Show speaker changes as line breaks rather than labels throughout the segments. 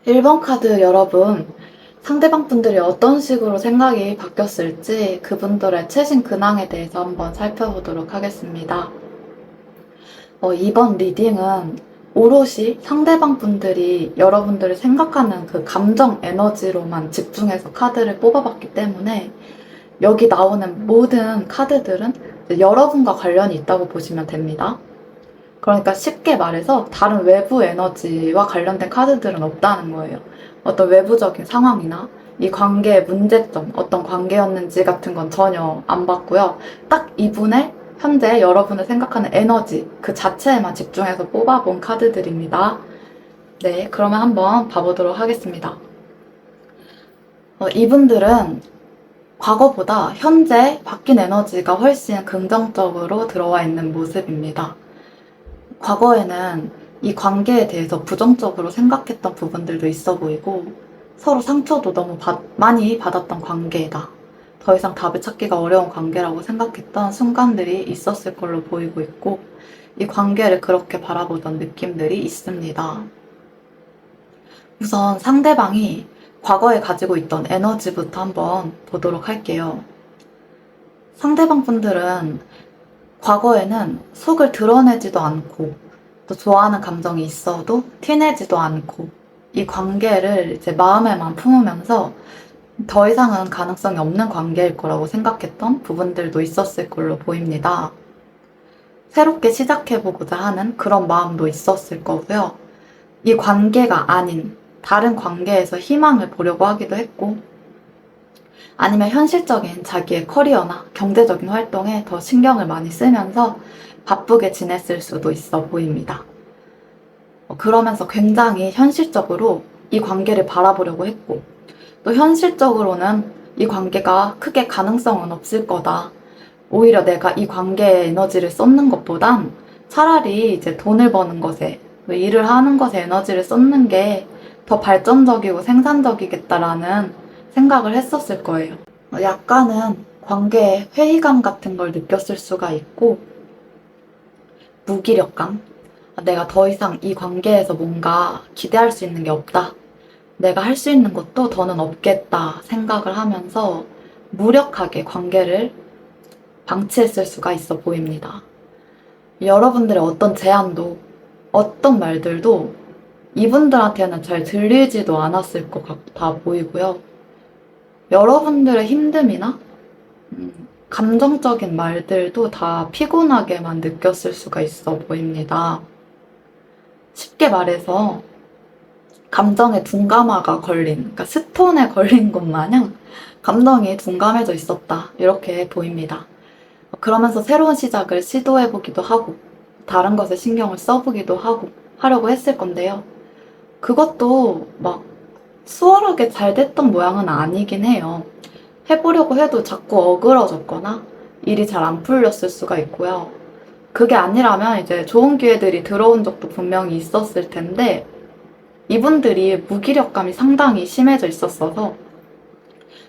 1번 카드 여러분, 상대방 분들이 어떤 식으로 생각이 바뀌었을지 그분들의 최신 근황에 대해서 한번 살펴보도록 하겠습니다. 2번 리딩은 오롯이 상대방 분들이 여러분들이 생각하는 그 감정 에너지로만 집중해서 카드를 뽑아봤기 때문에 여기 나오는 모든 카드들은 여러분과 관련이 있다고 보시면 됩니다. 그러니까 쉽게 말해서 다른 외부 에너지와 관련된 카드들은 없다는 거예요. 어떤 외부적인 상황이나 이 관계의 문제점, 어떤 관계였는지 같은 건 전혀 안 봤고요. 딱 이분의 현재 여러분을 생각하는 에너지 그 자체에만 집중해서 뽑아본 카드들입니다. 네, 그러면 한번 봐보도록 하겠습니다. 이분들은 과거보다 현재 바뀐 에너지가 훨씬 긍정적으로 들어와 있는 모습입니다. 과거에는 이 관계에 대해서 부정적으로 생각했던 부분들도 있어 보이고 서로 상처도 너무 많이 받았던 관계다. 더 이상 답을 찾기가 어려운 관계라고 생각했던 순간들이 있었을 걸로 보이고 있고 이 관계를 그렇게 바라보던 느낌들이 있습니다. 우선 상대방이 과거에 가지고 있던 에너지부터 한번 보도록 할게요. 상대방 분들은 과거에는 속을 드러내지도 않고 또 좋아하는 감정이 있어도 티내지도 않고 이 관계를 이제 마음에만 품으면서 더 이상은 가능성이 없는 관계일 거라고 생각했던 부분들도 있었을 걸로 보입니다. 새롭게 시작해보고자 하는 그런 마음도 있었을 거고요. 이 관계가 아닌 다른 관계에서 희망을 보려고 하기도 했고 아니면 현실적인 자기의 커리어나 경제적인 활동에 더 신경을 많이 쓰면서 바쁘게 지냈을 수도 있어 보입니다. 그러면서 굉장히 현실적으로 이 관계를 바라보려고 했고 또 현실적으로는 이 관계가 크게 가능성은 없을 거다. 오히려 내가 이 관계에 에너지를 쏟는 것보단 차라리 이제 돈을 버는 것에 일을 하는 것에 에너지를 쏟는 게 더 발전적이고 생산적이겠다라는 생각을 했었을 거예요. 약간은 관계에 회의감 같은 걸 느꼈을 수가 있고 무기력감? 내가 더 이상 이 관계에서 뭔가 기대할 수 있는 게 없다. 내가 할 수 있는 것도 더는 없겠다 생각을 하면서 무력하게 관계를 방치했을 수가 있어 보입니다. 여러분들의 어떤 제안도 어떤 말들도 이분들한테는 잘 들리지도 않았을 것 같아 보이고요. 여러분들의 힘듦이나 감정적인 말들도 다 피곤하게만 느꼈을 수가 있어 보입니다. 쉽게 말해서 감정에 둔감화가 걸린, 그러니까 스톤에 걸린 것 마냥 감정이 둔감해져 있었다. 이렇게 보입니다. 그러면서 새로운 시작을 시도해보기도 하고 다른 것에 신경을 써보기도 하고 하려고 했을 건데요. 그것도 막 수월하게 잘 됐던 모양은 아니긴 해요. 해보려고 해도 자꾸 어그러졌거나 일이 잘 안 풀렸을 수가 있고요. 그게 아니라면 이제 좋은 기회들이 들어온 적도 분명히 있었을 텐데 이분들이 무기력감이 상당히 심해져 있었어서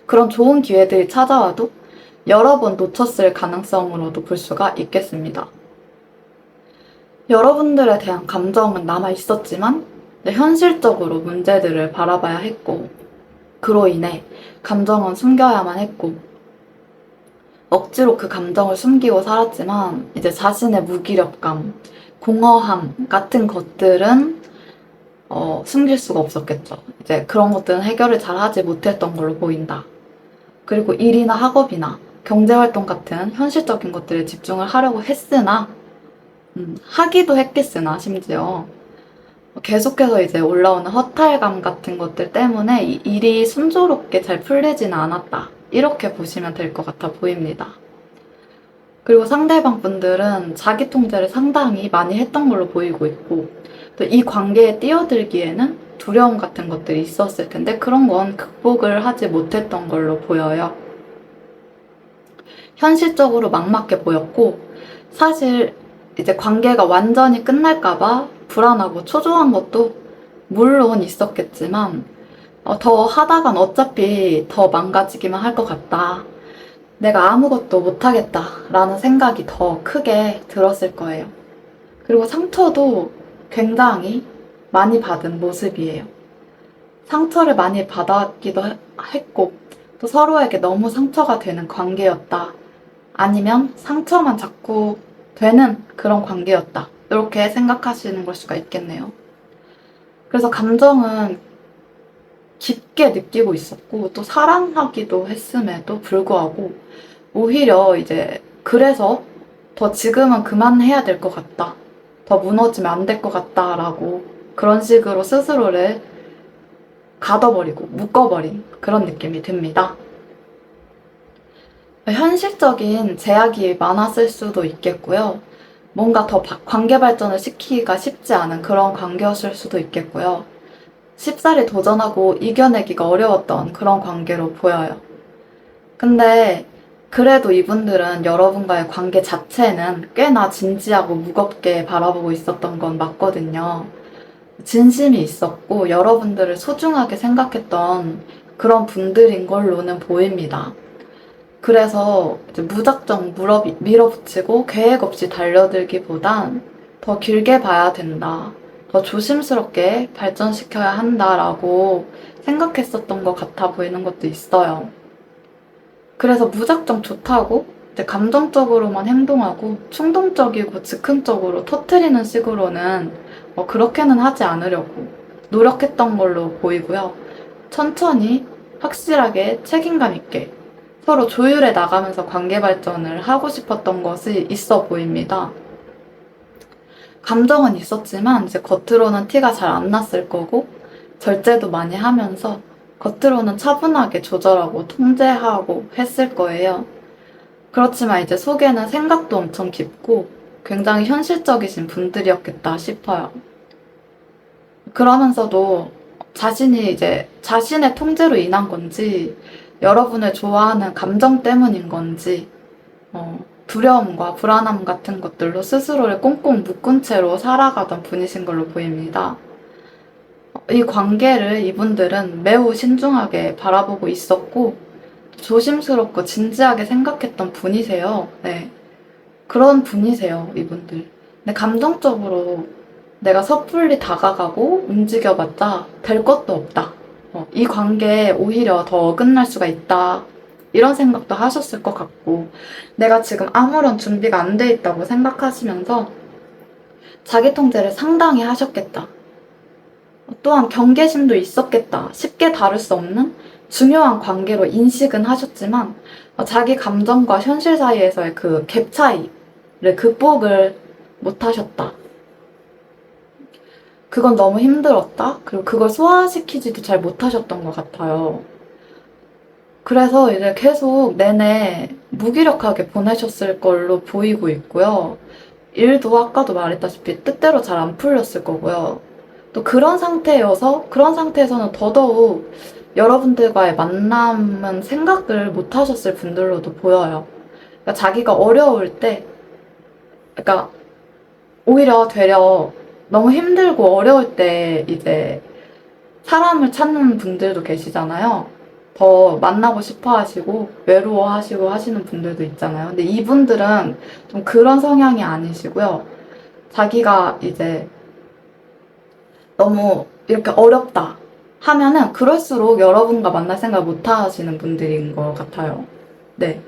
그런 좋은 기회들이 찾아와도 여러 번 놓쳤을 가능성으로도 볼 수가 있겠습니다. 여러분들에 대한 감정은 남아 있었지만 현실적으로 문제들을 바라봐야 했고 그로 인해 감정은 숨겨야만 했고 억지로 그 감정을 숨기고 살았지만 이제 자신의 무기력감, 공허함 같은 것들은 숨길 수가 없었겠죠. 이제 그런 것들은 해결을 잘 하지 못했던 걸로 보인다. 그리고 일이나 학업이나 경제활동 같은 현실적인 것들에 집중을 하려고 했으나 하기도 했겠으나 심지어 계속해서 이제 올라오는 허탈감 같은 것들 때문에 이 일이 순조롭게 잘 풀리지는 않았다. 이렇게 보시면 될 것 같아 보입니다. 그리고 상대방 분들은 자기 통제를 상당히 많이 했던 걸로 보이고 있고 또 이 관계에 뛰어들기에는 두려움 같은 것들이 있었을 텐데 그런 건 극복을 하지 못했던 걸로 보여요. 현실적으로 막막해 보였고 사실 이제 관계가 완전히 끝날까봐 불안하고 초조한 것도 물론 있었겠지만 더 하다간 어차피 더 망가지기만 할 것 같다. 내가 아무것도 못하겠다 라는 생각이 더 크게 들었을 거예요. 그리고 상처도 굉장히 많이 받은 모습이에요. 상처를 많이 받았기도 했고, 또 서로에게 너무 상처가 되는 관계였다. 아니면 상처만 자꾸 되는 그런 관계였다. 이렇게 생각하시는 걸 수가 있겠네요. 그래서 감정은 깊게 느끼고 있었고, 또 사랑하기도 했음에도 불구하고, 오히려 이제 그래서 더 지금은 그만해야 될 것 같다. 더 무너지면 안 될 것 같다라고 그런 식으로 스스로를 가둬버리고 묶어버린 그런 느낌이 듭니다. 현실적인 제약이 많았을 수도 있겠고요. 뭔가 더 관계 발전을 시키기가 쉽지 않은 그런 관계였을 수도 있겠고요. 쉽사리 도전하고 이겨내기가 어려웠던 그런 관계로 보여요. 근데 그래도 이분들은 여러분과의 관계 자체는 꽤나 진지하고 무겁게 바라보고 있었던 건 맞거든요. 진심이 있었고 여러분들을 소중하게 생각했던 그런 분들인 걸로는 보입니다. 그래서 이제 무작정 밀어붙이고 계획 없이 달려들기보단 더 길게 봐야 된다. 더 조심스럽게 발전시켜야 한다라고 생각했었던 것 같아 보이는 것도 있어요. 그래서 무작정 좋다고 이제 감정적으로만 행동하고 충동적이고 즉흥적으로 터트리는 식으로는 그렇게는 하지 않으려고 노력했던 걸로 보이고요. 천천히 확실하게 책임감 있게 서로 조율해 나가면서 관계 발전을 하고 싶었던 것이 있어 보입니다. 감정은 있었지만 이제 겉으로는 티가 잘 안 났을 거고 절제도 많이 하면서 겉으로는 차분하게 조절하고 통제하고 했을 거예요. 그렇지만 이제 속에는 생각도 엄청 깊고 굉장히 현실적이신 분들이었겠다 싶어요. 그러면서도 자신이 이제 자신의 통제로 인한 건지 여러분을 좋아하는 감정 때문인 건지 두려움과 불안함 같은 것들로 스스로를 꽁꽁 묶은 채로 살아가던 분이신 걸로 보입니다. 이 관계를 이분들은 매우 신중하게 바라보고 있었고 조심스럽고 진지하게 생각했던 분이세요. 네. 그런 분이세요, 이분들. 근데 감정적으로 내가 섣불리 다가가고 움직여봤자 될 것도 없다. 이 관계에 오히려 더 어긋날 수가 있다. 이런 생각도 하셨을 것 같고, 내가 지금 아무런 준비가 안 돼 있다고 생각하시면서 자기 통제를 상당히 하셨겠다. 또한 경계심도 있었겠다. 쉽게 다룰 수 없는 중요한 관계로 인식은 하셨지만 자기 감정과 현실 사이에서의 그 갭 차이를 극복을 못 하셨다. 그건 너무 힘들었다. 그리고 그걸 소화시키지도 잘 못하셨던 것 같아요. 그래서 이제 계속 내내 무기력하게 보내셨을 걸로 보이고 있고요. 일도 아까도 말했다시피 뜻대로 잘 안 풀렸을 거고요. 또 그런 상태에서는 더더욱 여러분들과의 만남은 생각을 못 하셨을 분들로도 보여요. 그러니까 자기가 어려울 때, 그러니까 오히려 되려 너무 힘들고 어려울 때 이제 사람을 찾는 분들도 계시잖아요. 더 만나고 싶어 하시고, 외로워 하시고 하시는 분들도 있잖아요. 근데 이분들은 좀 그런 성향이 아니시고요. 자기가 이제 너무 이렇게 어렵다 하면은 그럴수록 여러분과 만날 생각 못 하시는 분들인 것 같아요. 네.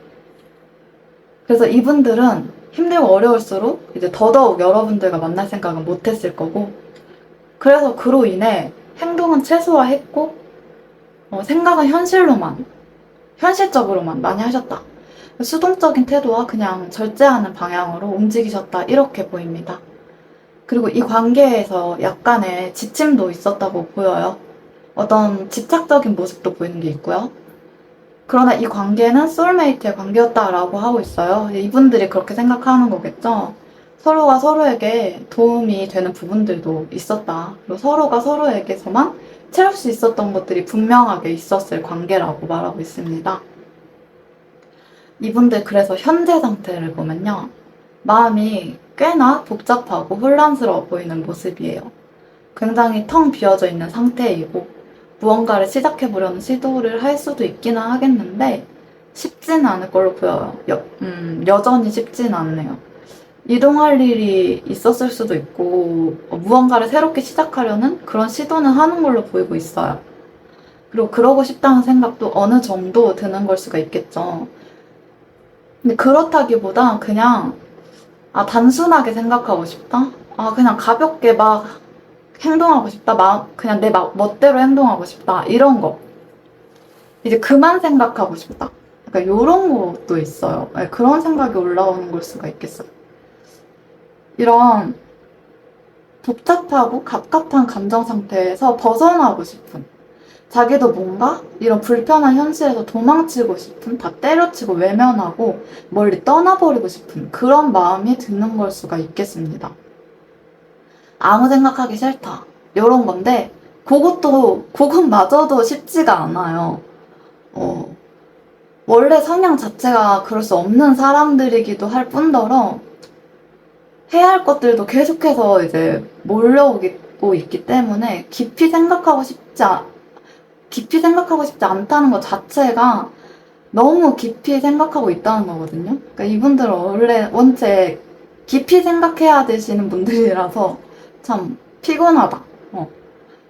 그래서 이분들은 힘들고 어려울수록 이제 더더욱 여러분들과 만날 생각은 못 했을 거고, 그래서 그로 인해 행동은 최소화했고, 생각은 현실적으로만 많이 하셨다. 수동적인 태도와 그냥 절제하는 방향으로 움직이셨다. 이렇게 보입니다. 그리고 이 관계에서 약간의 지침도 있었다고 보여요. 어떤 집착적인 모습도 보이는 게 있고요. 그러나 이 관계는 소울메이트의 관계였다라고 하고 있어요. 이분들이 그렇게 생각하는 거겠죠? 서로가 서로에게 도움이 되는 부분들도 있었다. 그리고 서로가 서로에게서만 채울 수 있었던 것들이 분명하게 있었을 관계라고 말하고 있습니다. 이분들 그래서 현재 상태를 보면요. 마음이 꽤나 복잡하고 혼란스러워 보이는 모습이에요. 굉장히 텅 비어져 있는 상태이고 무언가를 시작해보려는 시도를 할 수도 있기는 하겠는데 쉽지는 않을 걸로 보여요. 여전히 쉽지는 않네요. 이동할 일이 있었을 수도 있고 무언가를 새롭게 시작하려는 그런 시도는 하는 걸로 보이고 있어요. 그리고 그러고 싶다는 생각도 어느 정도 드는 걸 수가 있겠죠. 근데 그렇다기보다 그냥, 단순하게 생각하고 싶다? 그냥 가볍게 막 행동하고 싶다? 그냥 내 멋대로 행동하고 싶다. 이런 거. 이제 그만 생각하고 싶다. 약간 요런 것도 있어요. 네, 그런 생각이 올라오는 걸 수가 있겠어요. 이런 복잡하고 갑갑한 감정 상태에서 벗어나고 싶은, 자기도 뭔가 이런 불편한 현실에서 도망치고 싶은, 다 때려치고 외면하고 멀리 떠나버리고 싶은 그런 마음이 드는 걸 수가 있겠습니다. 아무 생각하기 싫다. 요런 건데, 그것마저도 쉽지가 않아요. 어, 원래 성향 자체가 그럴 수 없는 사람들이기도 할 뿐더러, 해야 할 것들도 계속해서 이제 몰려오고 있기 때문에 깊이 생각하고 싶지 않다는 것 자체가 너무 깊이 생각하고 있다는 거거든요. 그러니까 이분들은 원체 깊이 생각해야 되시는 분들이라서 참 피곤하다.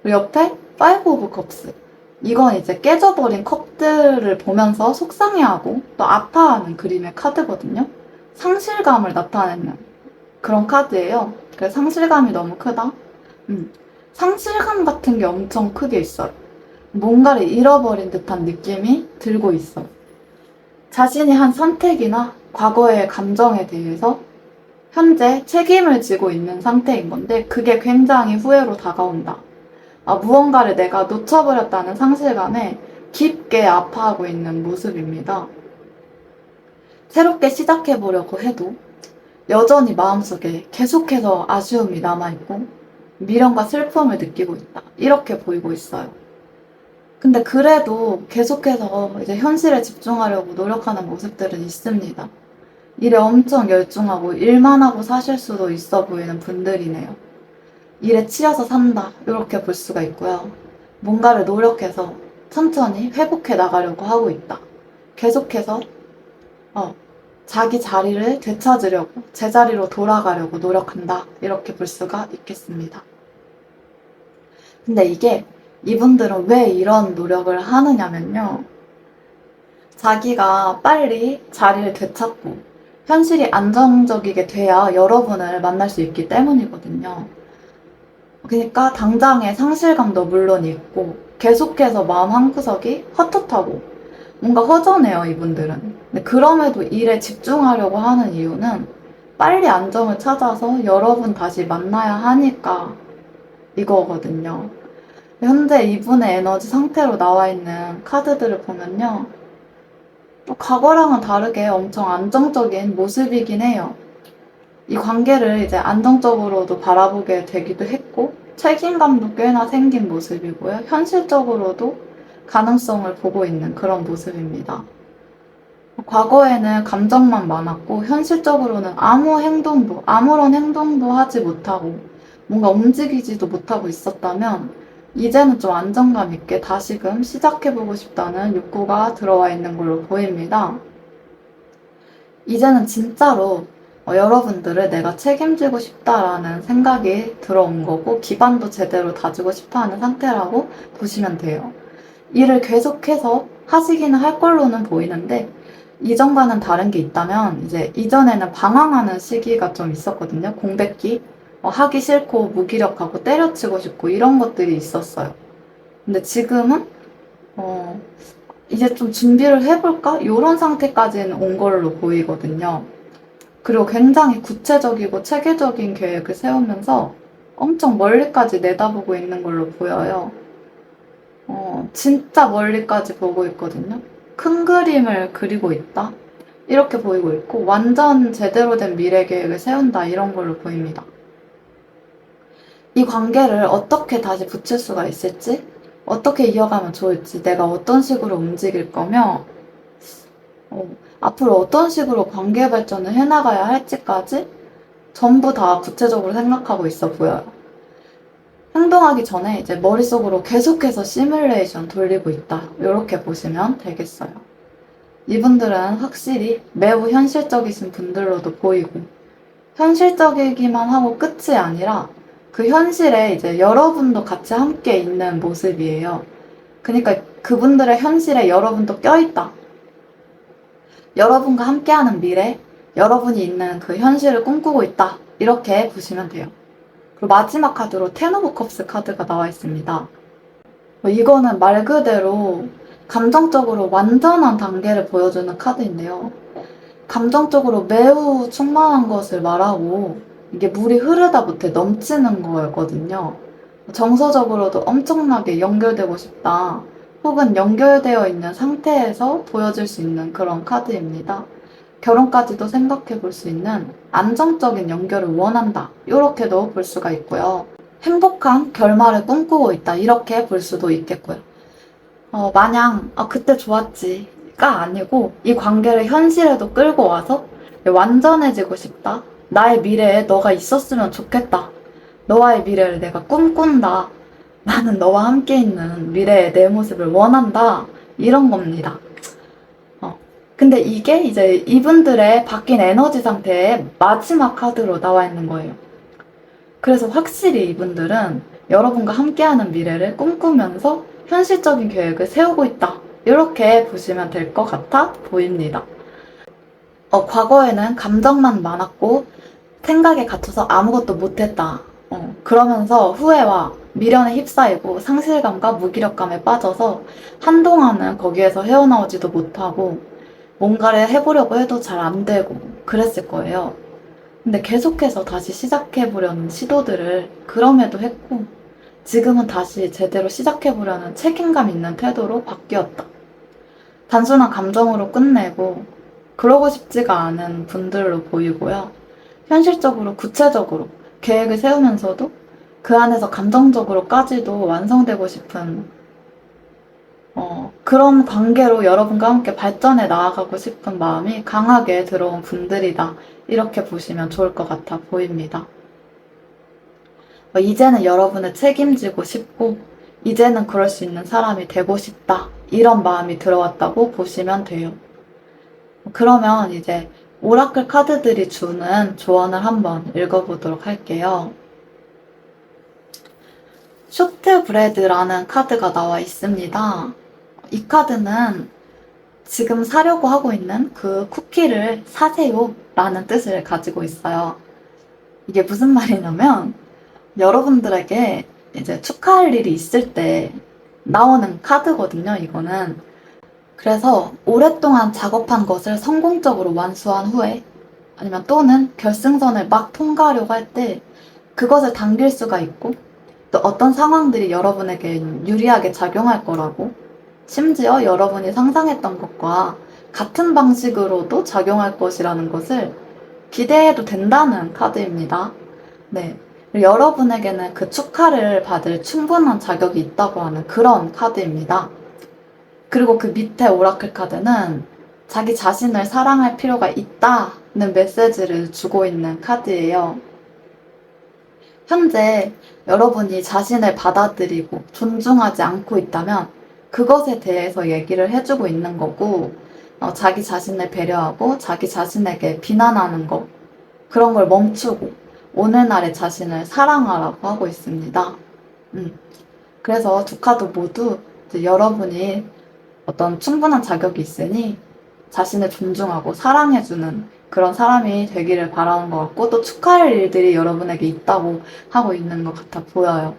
그리고 옆에 파이브 오브 컵스. 이건 이제 깨져버린 컵들을 보면서 속상해하고 또 아파하는 그림의 카드거든요. 상실감을 나타내는 그런 카드예요. 그래서 상실감이 너무 크다. 음. 상실감 같은 게 엄청 크게 있어요. 뭔가를 잃어버린 듯한 느낌이 들고 있어. 자신이 한 선택이나 과거의 감정에 대해서 현재 책임을 지고 있는 상태인 건데 그게 굉장히 후회로 다가온다. 무언가를 내가 놓쳐버렸다는 상실감에 깊게 아파하고 있는 모습입니다. 새롭게 시작해보려고 해도 여전히 마음속에 계속해서 아쉬움이 남아있고 미련과 슬픔을 느끼고 있다. 이렇게 보이고 있어요. 근데 그래도 계속해서 이제 현실에 집중하려고 노력하는 모습들은 있습니다. 일에 엄청 열중하고 일만 하고 사실 수도 있어 보이는 분들이네요. 일에 치여서 산다. 이렇게 볼 수가 있고요. 뭔가를 노력해서 천천히 회복해 나가려고 하고 있다. 계속해서 자기 자리를 되찾으려고, 제자리로 돌아가려고 노력한다. 이렇게 볼 수가 있겠습니다. 근데 이분들은 왜 이런 노력을 하느냐면요. 자기가 빨리 자리를 되찾고 현실이 안정적이게 돼야 여러분을 만날 수 있기 때문이거든요. 그러니까 당장의 상실감도 물론 있고 계속해서 마음 한구석이 헛헛하고 뭔가 허전해요, 이분들은. 근데 그럼에도 일에 집중하려고 하는 이유는 빨리 안정을 찾아서 여러분 다시 만나야 하니까 이거거든요. 현재 이분의 에너지 상태로 나와 있는 카드들을 보면요. 과거랑은 다르게 엄청 안정적인 모습이긴 해요. 이 관계를 이제 안정적으로도 바라보게 되기도 했고, 책임감도 꽤나 생긴 모습이고요. 현실적으로도 가능성을 보고 있는 그런 모습입니다. 과거에는 감정만 많았고, 현실적으로는 아무런 행동도 하지 못하고, 뭔가 움직이지도 못하고 있었다면, 이제는 좀 안정감 있게 다시금 시작해보고 싶다는 욕구가 들어와 있는 걸로 보입니다. 이제는 진짜로 여러분들을 내가 책임지고 싶다라는 생각이 들어온 거고 기반도 제대로 다지고 싶어 하는 상태라고 보시면 돼요. 일을 계속해서 하시기는 할 걸로는 보이는데 이전과는 다른 게 있다면 이제 이전에는 방황하는 시기가 좀 있었거든요. 공백기. 하기 싫고 무기력하고 때려치고 싶고 이런 것들이 있었어요. 근데 지금은 어, 이제 좀 준비를 해볼까? 이런 상태까지는 온 걸로 보이거든요. 그리고 굉장히 구체적이고 체계적인 계획을 세우면서 엄청 멀리까지 내다보고 있는 걸로 보여요. 진짜 멀리까지 보고 있거든요. 큰 그림을 그리고 있다. 이렇게 보이고 있고 완전 제대로 된 미래 계획을 세운다 이런 걸로 보입니다. 이 관계를 어떻게 다시 붙일 수가 있을지, 어떻게 이어가면 좋을지, 내가 어떤 식으로 움직일 거며 앞으로 어떤 식으로 관계 발전을 해나가야 할지까지 전부 다 구체적으로 생각하고 있어 보여요. 행동하기 전에 이제 머릿속으로 계속해서 시뮬레이션 돌리고 있다. 이렇게 보시면 되겠어요. 이분들은 확실히 매우 현실적이신 분들로도 보이고, 현실적이기만 하고 끝이 아니라 그 현실에 이제 여러분도 같이 함께 있는 모습이에요. 그러니까 그분들의 현실에 여러분도 껴있다. 여러분과 함께하는 미래, 여러분이 있는 그 현실을 꿈꾸고 있다. 이렇게 보시면 돼요. 그리고 마지막 카드로 텐 오브 컵스 카드가 나와 있습니다. 이거는 말 그대로 감정적으로 완전한 단계를 보여주는 카드인데요. 감정적으로 매우 충만한 것을 말하고 이게 물이 흐르다 못해 넘치는 거였거든요. 정서적으로도 엄청나게 연결되고 싶다. 혹은 연결되어 있는 상태에서 보여줄 수 있는 그런 카드입니다. 결혼까지도 생각해 볼 수 있는 안정적인 연결을 원한다. 이렇게도 볼 수가 있고요. 행복한 결말을 꿈꾸고 있다. 이렇게 볼 수도 있겠고요. 마냥 그때 좋았지가 아니고 이 관계를 현실에도 끌고 와서 완전해지고 싶다. 나의 미래에 너가 있었으면 좋겠다. 너와의 미래를 내가 꿈꾼다. 나는 너와 함께 있는 미래의 내 모습을 원한다. 이런 겁니다. 근데 이게 이제 이분들의 바뀐 에너지 상태의 마지막 카드로 나와 있는 거예요. 그래서 확실히 이분들은 여러분과 함께하는 미래를 꿈꾸면서 현실적인 계획을 세우고 있다. 이렇게 보시면 될 것 같아 보입니다. 과거에는 감정만 많았고 생각에 갇혀서 아무것도 못했다. 그러면서 후회와 미련에 휩싸이고 상실감과 무기력감에 빠져서 한동안은 거기에서 헤어나오지도 못하고 뭔가를 해보려고 해도 잘 안 되고 그랬을 거예요. 근데 계속해서 다시 시작해보려는 시도들을 그럼에도 했고 지금은 다시 제대로 시작해보려는 책임감 있는 태도로 바뀌었다. 단순한 감정으로 끝내고 그러고 싶지가 않은 분들로 보이고요. 현실적으로 구체적으로 계획을 세우면서도 그 안에서 감정적으로까지도 완성되고 싶은 그런 관계로 여러분과 함께 발전해 나아가고 싶은 마음이 강하게 들어온 분들이다. 이렇게 보시면 좋을 것 같아 보입니다. 이제는 여러분을 책임지고 싶고 이제는 그럴 수 있는 사람이 되고 싶다. 이런 마음이 들어왔다고 보시면 돼요. 그러면 이제 오라클 카드들이 주는 조언을 한번 읽어보도록 할게요. 쇼트브레드라는 카드가 나와 있습니다. 이 카드는 지금 사려고 하고 있는 그 쿠키를 사세요 라는 뜻을 가지고 있어요. 이게 무슨 말이냐면 여러분들에게 이제 축하할 일이 있을 때 나오는 카드거든요, 이거는. 그래서 오랫동안 작업한 것을 성공적으로 완수한 후에 아니면 또는 결승선을 막 통과하려고 할 때 그것을 당길 수가 있고 또 어떤 상황들이 여러분에게 유리하게 작용할 거라고 심지어 여러분이 상상했던 것과 같은 방식으로도 작용할 것이라는 것을 기대해도 된다는 카드입니다. 네. 여러분에게는 그 축하를 받을 충분한 자격이 있다고 하는 그런 카드입니다. 그리고 그 밑에 오라클 카드는 자기 자신을 사랑할 필요가 있다는 메시지를 주고 있는 카드예요. 현재 여러분이 자신을 받아들이고 존중하지 않고 있다면 그것에 대해서 얘기를 해주고 있는 거고 자기 자신을 배려하고 자기 자신에게 비난하는 거 그런 걸 멈추고 오늘날의 자신을 사랑하라고 하고 있습니다. 그래서 두 카드 모두 이제 여러분이 어떤 충분한 자격이 있으니 자신을 존중하고 사랑해주는 그런 사람이 되기를 바라는 것 같고 또 축하할 일들이 여러분에게 있다고 하고 있는 것 같아 보여요.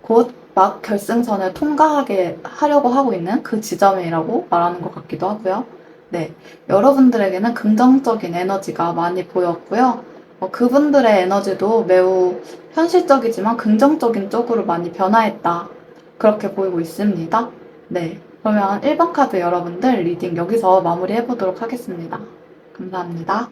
곧 막 결승선을 통과하게 하려고 하고 있는 그 지점이라고 말하는 것 같기도 하고요. 네, 여러분들에게는 긍정적인 에너지가 많이 보였고요. 그분들의 에너지도 매우 현실적이지만 긍정적인 쪽으로 많이 변화했다. 그렇게 보이고 있습니다. 네, 그러면 1번 카드 여러분들 리딩 여기서 마무리해 보도록 하겠습니다. 감사합니다.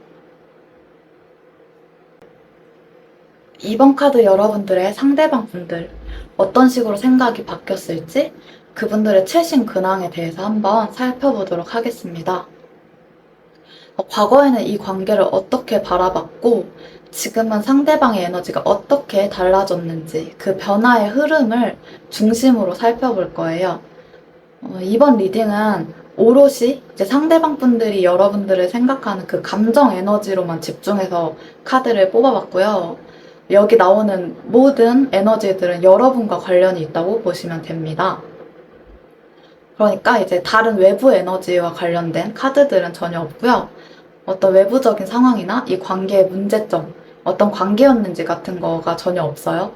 2번 카드 여러분들의 상대방 분들 어떤 식으로 생각이 바뀌었을지 그분들의 최신 근황에 대해서 한번 살펴보도록 하겠습니다. 과거에는 이 관계를 어떻게 바라봤고 지금은 상대방의 에너지가 어떻게 달라졌는지 그 변화의 흐름을 중심으로 살펴볼 거예요. 이번 리딩은 오롯이 이제 상대방 분들이 여러분들을 생각하는 그 감정 에너지로만 집중해서 카드를 뽑아봤고요. 여기 나오는 모든 에너지들은 여러분과 관련이 있다고 보시면 됩니다. 그러니까 이제 다른 외부 에너지와 관련된 카드들은 전혀 없고요. 어떤 외부적인 상황이나 이 관계의 문제점, 어떤 관계였는지 같은 거가 전혀 없어요.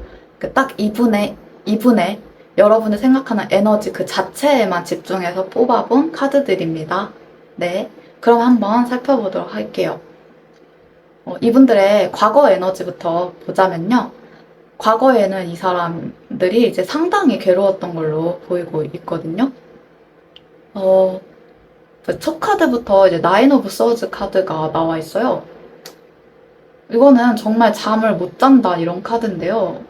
딱 이분의 여러분이 생각하는 에너지 그 자체에만 집중해서 뽑아본 카드들입니다. 네. 그럼 한번 살펴보도록 할게요. 이분들의 과거 에너지부터 보자면요. 과거에는 이 사람들이 이제 상당히 괴로웠던 걸로 보이고 있거든요. 첫 카드부터 이제 나인 오브 서즈 카드가 나와 있어요. 이거는 정말 잠을 못 잔다 이런 카드인데요.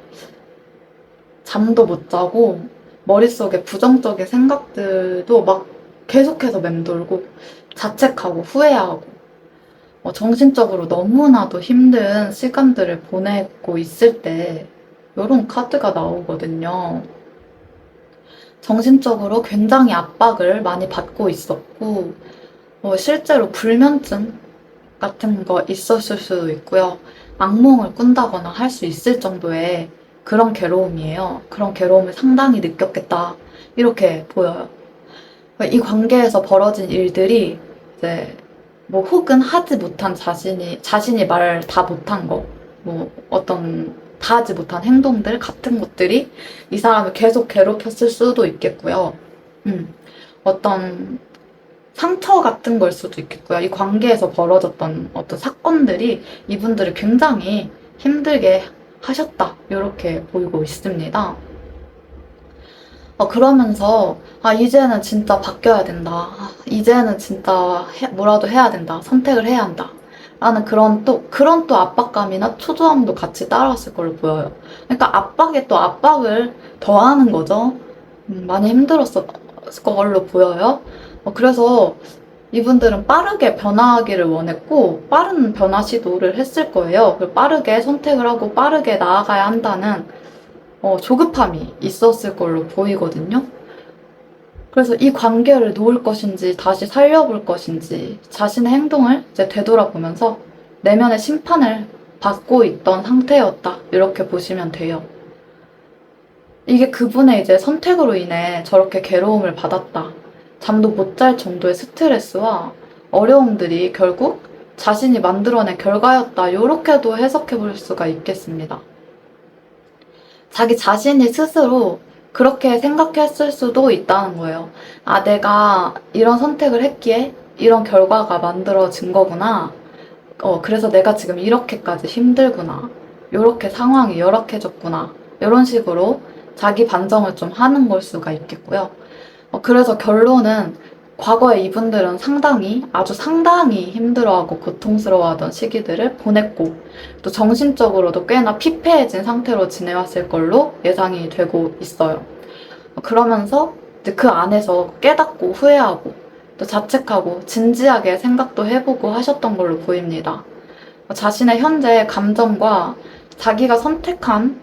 잠도 못 자고 머릿속에 부정적인 생각들도 막 계속해서 맴돌고 자책하고 후회하고 정신적으로 너무나도 힘든 시간들을 보내고 있을 때 이런 카드가 나오거든요. 정신적으로 굉장히 압박을 많이 받고 있었고 실제로 불면증 같은 거 있었을 수도 있고요. 악몽을 꾼다거나 할 수 있을 정도의 그런 괴로움이에요. 그런 괴로움을 상당히 느꼈겠다. 이렇게 보여요. 이 관계에서 벌어진 일들이 이제 뭐 혹은 하지 못한 자신이 말 다 못한 거, 뭐 어떤 다 하지 못한 행동들 같은 것들이 이 사람을 계속 괴롭혔을 수도 있겠고요. 어떤 상처 같은 걸 수도 있겠고요. 이 관계에서 벌어졌던 어떤 사건들이 이분들을 굉장히 힘들게 하셨다. 이렇게 보이고 있습니다. 그러면서 이제는 진짜 바뀌어야 된다. 이제는 진짜 뭐라도 해야 된다. 선택을 해야 한다. 라는 그런 또 압박감이나 초조함도 같이 따라왔을 걸로 보여요. 그러니까 압박에 또 압박을 더하는 거죠. 많이 힘들었을 걸로 보여요. 그래서 이분들은 빠르게 변화하기를 원했고 빠른 변화 시도를 했을 거예요. 그리고 빠르게 선택을 하고 빠르게 나아가야 한다는 조급함이 있었을 걸로 보이거든요. 그래서 이 관계를 놓을 것인지 다시 살려볼 것인지 자신의 행동을 이제 되돌아보면서 내면의 심판을 받고 있던 상태였다. 이렇게 보시면 돼요. 이게 그분의 이제 선택으로 인해 저렇게 괴로움을 받았다. 잠도 못 잘 정도의 스트레스와 어려움들이 결국 자신이 만들어낸 결과였다. 이렇게도 해석해 볼 수가 있겠습니다. 자기 자신이 스스로 그렇게 생각했을 수도 있다는 거예요. 내가 이런 선택을 했기에 이런 결과가 만들어진 거구나. 그래서 내가 지금 이렇게까지 힘들구나. 이렇게 상황이 열악해졌구나. 이런 식으로 자기 반성을 좀 하는 걸 수가 있겠고요. 그래서 결론은 과거에 이분들은 아주 상당히 힘들어하고 고통스러워하던 시기들을 보냈고 또 정신적으로도 꽤나 피폐해진 상태로 지내왔을 걸로 예상이 되고 있어요. 그러면서 그 안에서 깨닫고 후회하고 또 자책하고 진지하게 생각도 해보고 하셨던 걸로 보입니다. 자신의 현재 감정과 자기가 선택한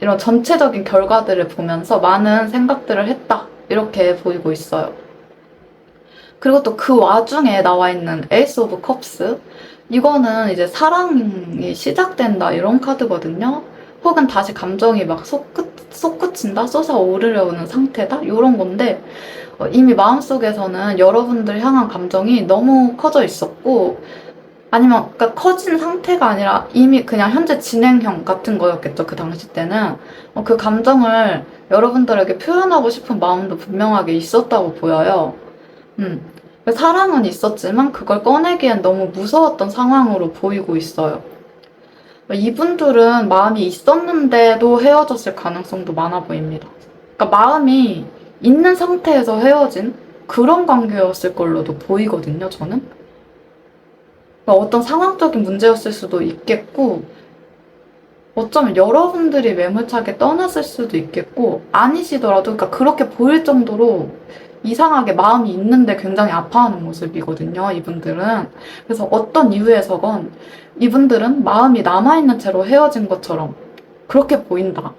이런 전체적인 결과들을 보면서 많은 생각들을 했다. 이렇게 보이고 있어요. 그리고 또 그 와중에 나와 있는 에이스 오브 컵스. 이거는 이제 사랑이 시작된다 이런 카드거든요. 혹은 다시 감정이 막 솟구친다? 솟아오르려는 상태다? 이런 건데 이미 마음속에서는 여러분들 향한 감정이 너무 커져 있었고 아니면 그러니까 커진 상태가 아니라 이미 그냥 현재 진행형 같은 거였겠죠. 그 당시 때는 그 감정을 여러분들에게 표현하고 싶은 마음도 분명하게 있었다고 보여요. 사랑은 있었지만 그걸 꺼내기엔 너무 무서웠던 상황으로 보이고 있어요. 이분들은 마음이 있었는데도 헤어졌을 가능성도 많아 보입니다. 그러니까 마음이 있는 상태에서 헤어진 그런 관계였을 걸로도 보이거든요, 저는. 그러니까 어떤 상황적인 문제였을 수도 있겠고, 어쩌면 여러분들이 매몰차게 떠났을 수도 있겠고, 아니시더라도, 그러니까 그렇게 보일 정도로 이상하게 마음이 있는데 굉장히 아파하는 모습이거든요, 이분들은. 그래서 어떤 이유에서건 이분들은 마음이 남아있는 채로 헤어진 것처럼 그렇게 보인다.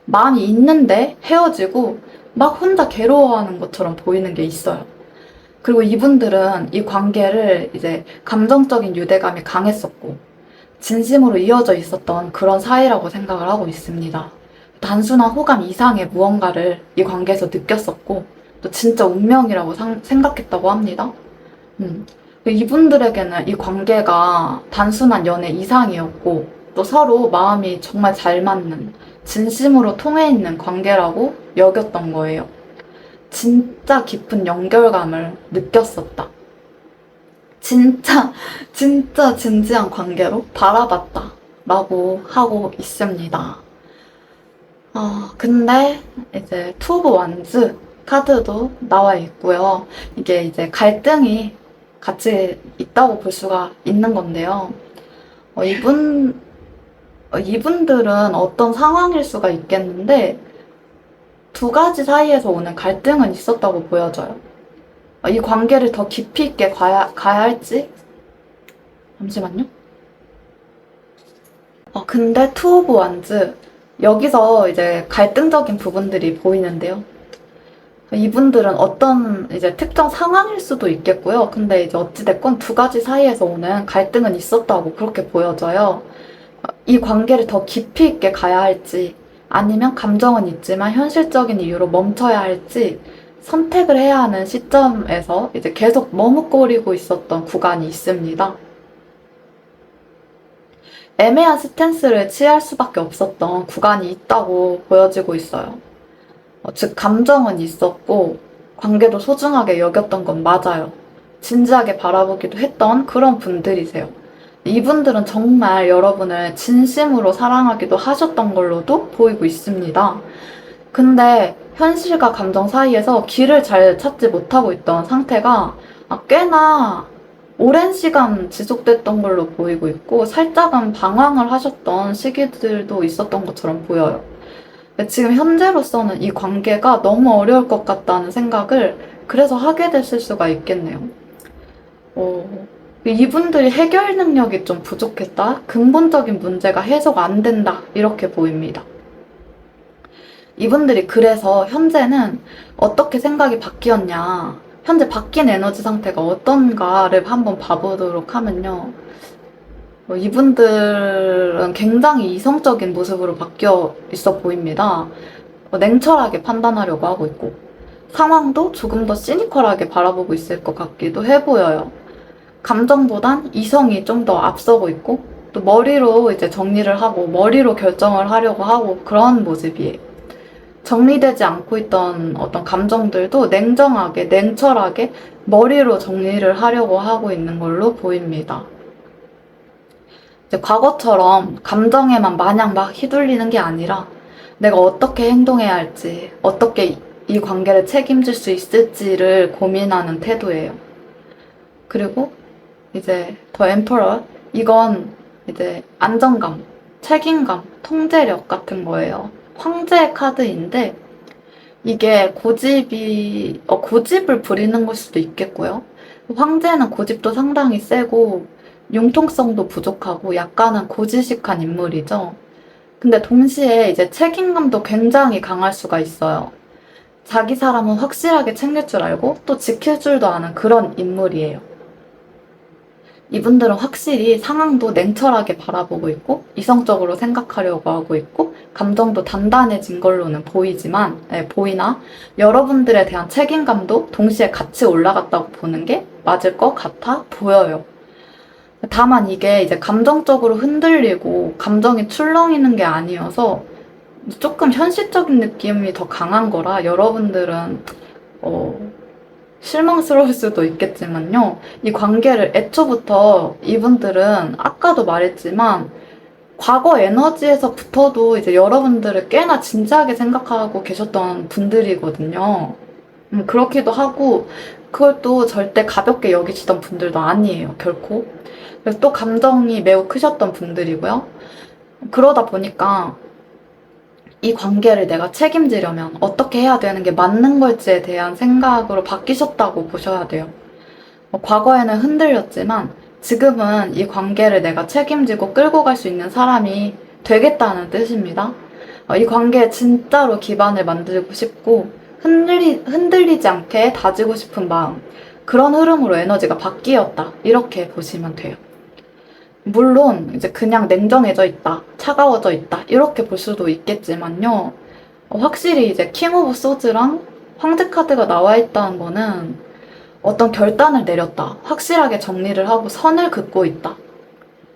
마음이 있는데 헤어지고 막 혼자 괴로워하는 것처럼 보이는 게 있어요. 그리고 이분들은 이 관계를 이제 감정적인 유대감이 강했었고 진심으로 이어져 있었던 그런 사이라고 생각을 하고 있습니다. 단순한 호감 이상의 무언가를 이 관계에서 느꼈었고, 또 진짜 운명이라고 생각했다고 합니다. 이분들에게는 이 관계가 단순한 연애 이상이었고, 또 서로 마음이 정말 잘 맞는, 진심으로 통해 있는 관계라고 여겼던 거예요. 진짜 깊은 연결감을 느꼈었다. 진짜 진지한 관계로 바라봤다. 라고 하고 있습니다. 근데 이제 투 오브 완즈 카드도 나와 있고요. 이게 이제 갈등이 같이 있다고 볼 수가 있는 건데요. 이분들은 어떤 상황일 수가 있겠는데, 두 가지 사이에서 오는 갈등은 있었다고 보여져요. 이 관계를 더 깊이 있게 가야 할지? 잠시만요. 근데 투 오브 완즈, 여기서 이제 갈등적인 부분들이 보이는데요. 이분들은 어떤 이제 특정 상황일 수도 있겠고요. 근데 이제 어찌됐건 두 가지 사이에서 오는 갈등은 있었다고 그렇게 보여져요. 이 관계를 더 깊이 있게 가야 할지, 아니면 감정은 있지만 현실적인 이유로 멈춰야 할지 선택을 해야 하는 시점에서 이제 계속 머뭇거리고 있었던 구간이 있습니다. 애매한 스탠스를 취할 수밖에 없었던 구간이 있다고 보여지고 있어요. 즉, 감정은 있었고 관계도 소중하게 여겼던 건 맞아요. 진지하게 바라보기도 했던 그런 분들이세요. 이분들은 정말 여러분을 진심으로 사랑하기도 하셨던 걸로도 보이고 있습니다. 근데 현실과 감정 사이에서 길을 잘 찾지 못하고 있던 상태가 꽤나 오랜 시간 지속됐던 걸로 보이고 있고, 살짝은 방황을 하셨던 시기들도 있었던 것처럼 보여요. 지금 현재로서는 이 관계가 너무 어려울 것 같다는 생각을 그래서 하게 됐을 수가 있겠네요. 이분들이 해결 능력이 좀 부족했다? 근본적인 문제가 해석 안 된다. 이렇게 보입니다. 이분들이 그래서 현재는 어떻게 생각이 바뀌었냐, 현재 바뀐 에너지 상태가 어떤가를 한번 봐보도록 하면요. 이분들은 굉장히 이성적인 모습으로 바뀌어 있어 보입니다. 냉철하게 판단하려고 하고 있고, 상황도 조금 더 시니컬하게 바라보고 있을 것 같기도 해 보여요. 감정보단 이성이 좀 더 앞서고 있고, 또 머리로 이제 정리를 하고 머리로 결정을 하려고 하고 그런 모습이에요. 정리되지 않고 있던 어떤 감정들도 냉정하게, 냉철하게 머리로 정리를 하려고 하고 있는 걸로 보입니다. 이제 과거처럼 감정에만 마냥 막 휘둘리는 게 아니라 내가 어떻게 행동해야 할지, 어떻게 이 관계를 책임질 수 있을지를 고민하는 태도예요. 그리고 이제 더 엠퍼러, 이건 이제 안정감, 책임감, 통제력 같은 거예요. 황제의 카드인데, 이게 고집을 부리는 걸 수도 있겠고요. 황제는 고집도 상당히 세고 융통성도 부족하고 약간은 고지식한 인물이죠. 근데 동시에 이제 책임감도 굉장히 강할 수가 있어요. 자기 사람은 확실하게 챙길 줄 알고 또 지킬 줄도 아는 그런 인물이에요. 이분들은 확실히 상황도 냉철하게 바라보고 있고 이성적으로 생각하려고 하고 있고 감정도 단단해진 걸로는 보이나 여러분들에 대한 책임감도 동시에 같이 올라갔다고 보는 게 맞을 것 같아 보여요. 다만 이게 이제 감정적으로 흔들리고 감정이 출렁이는 게 아니어서 조금 현실적인 느낌이 더 강한 거라 여러분들은 실망스러울 수도 있겠지만요. 이 관계를 애초부터 이분들은 아까도 말했지만 과거 에너지에서부터도 이제 여러분들을 꽤나 진지하게 생각하고 계셨던 분들이거든요. 그렇기도 하고 그걸 또 절대 가볍게 여기시던 분들도 아니에요, 결코. 그래서 또 감정이 매우 크셨던 분들이고요. 그러다 보니까 이 관계를 내가 책임지려면 어떻게 해야 되는 게 맞는 걸지에 대한 생각으로 바뀌셨다고 보셔야 돼요. 과거에는 흔들렸지만 지금은 이 관계를 내가 책임지고 끌고 갈 수 있는 사람이 되겠다는 뜻입니다. 이 관계에 진짜로 기반을 만들고 싶고 흔들리지 않게 다지고 싶은 마음, 그런 흐름으로 에너지가 바뀌었다. 이렇게 보시면 돼요. 물론 이제 그냥 냉정해져 있다, 차가워져 있다 이렇게 볼 수도 있겠지만요. 확실히 이제 킹 오브 소즈랑 황제 카드가 나와 있다는 거는 어떤 결단을 내렸다, 확실하게 정리를 하고 선을 긋고 있다,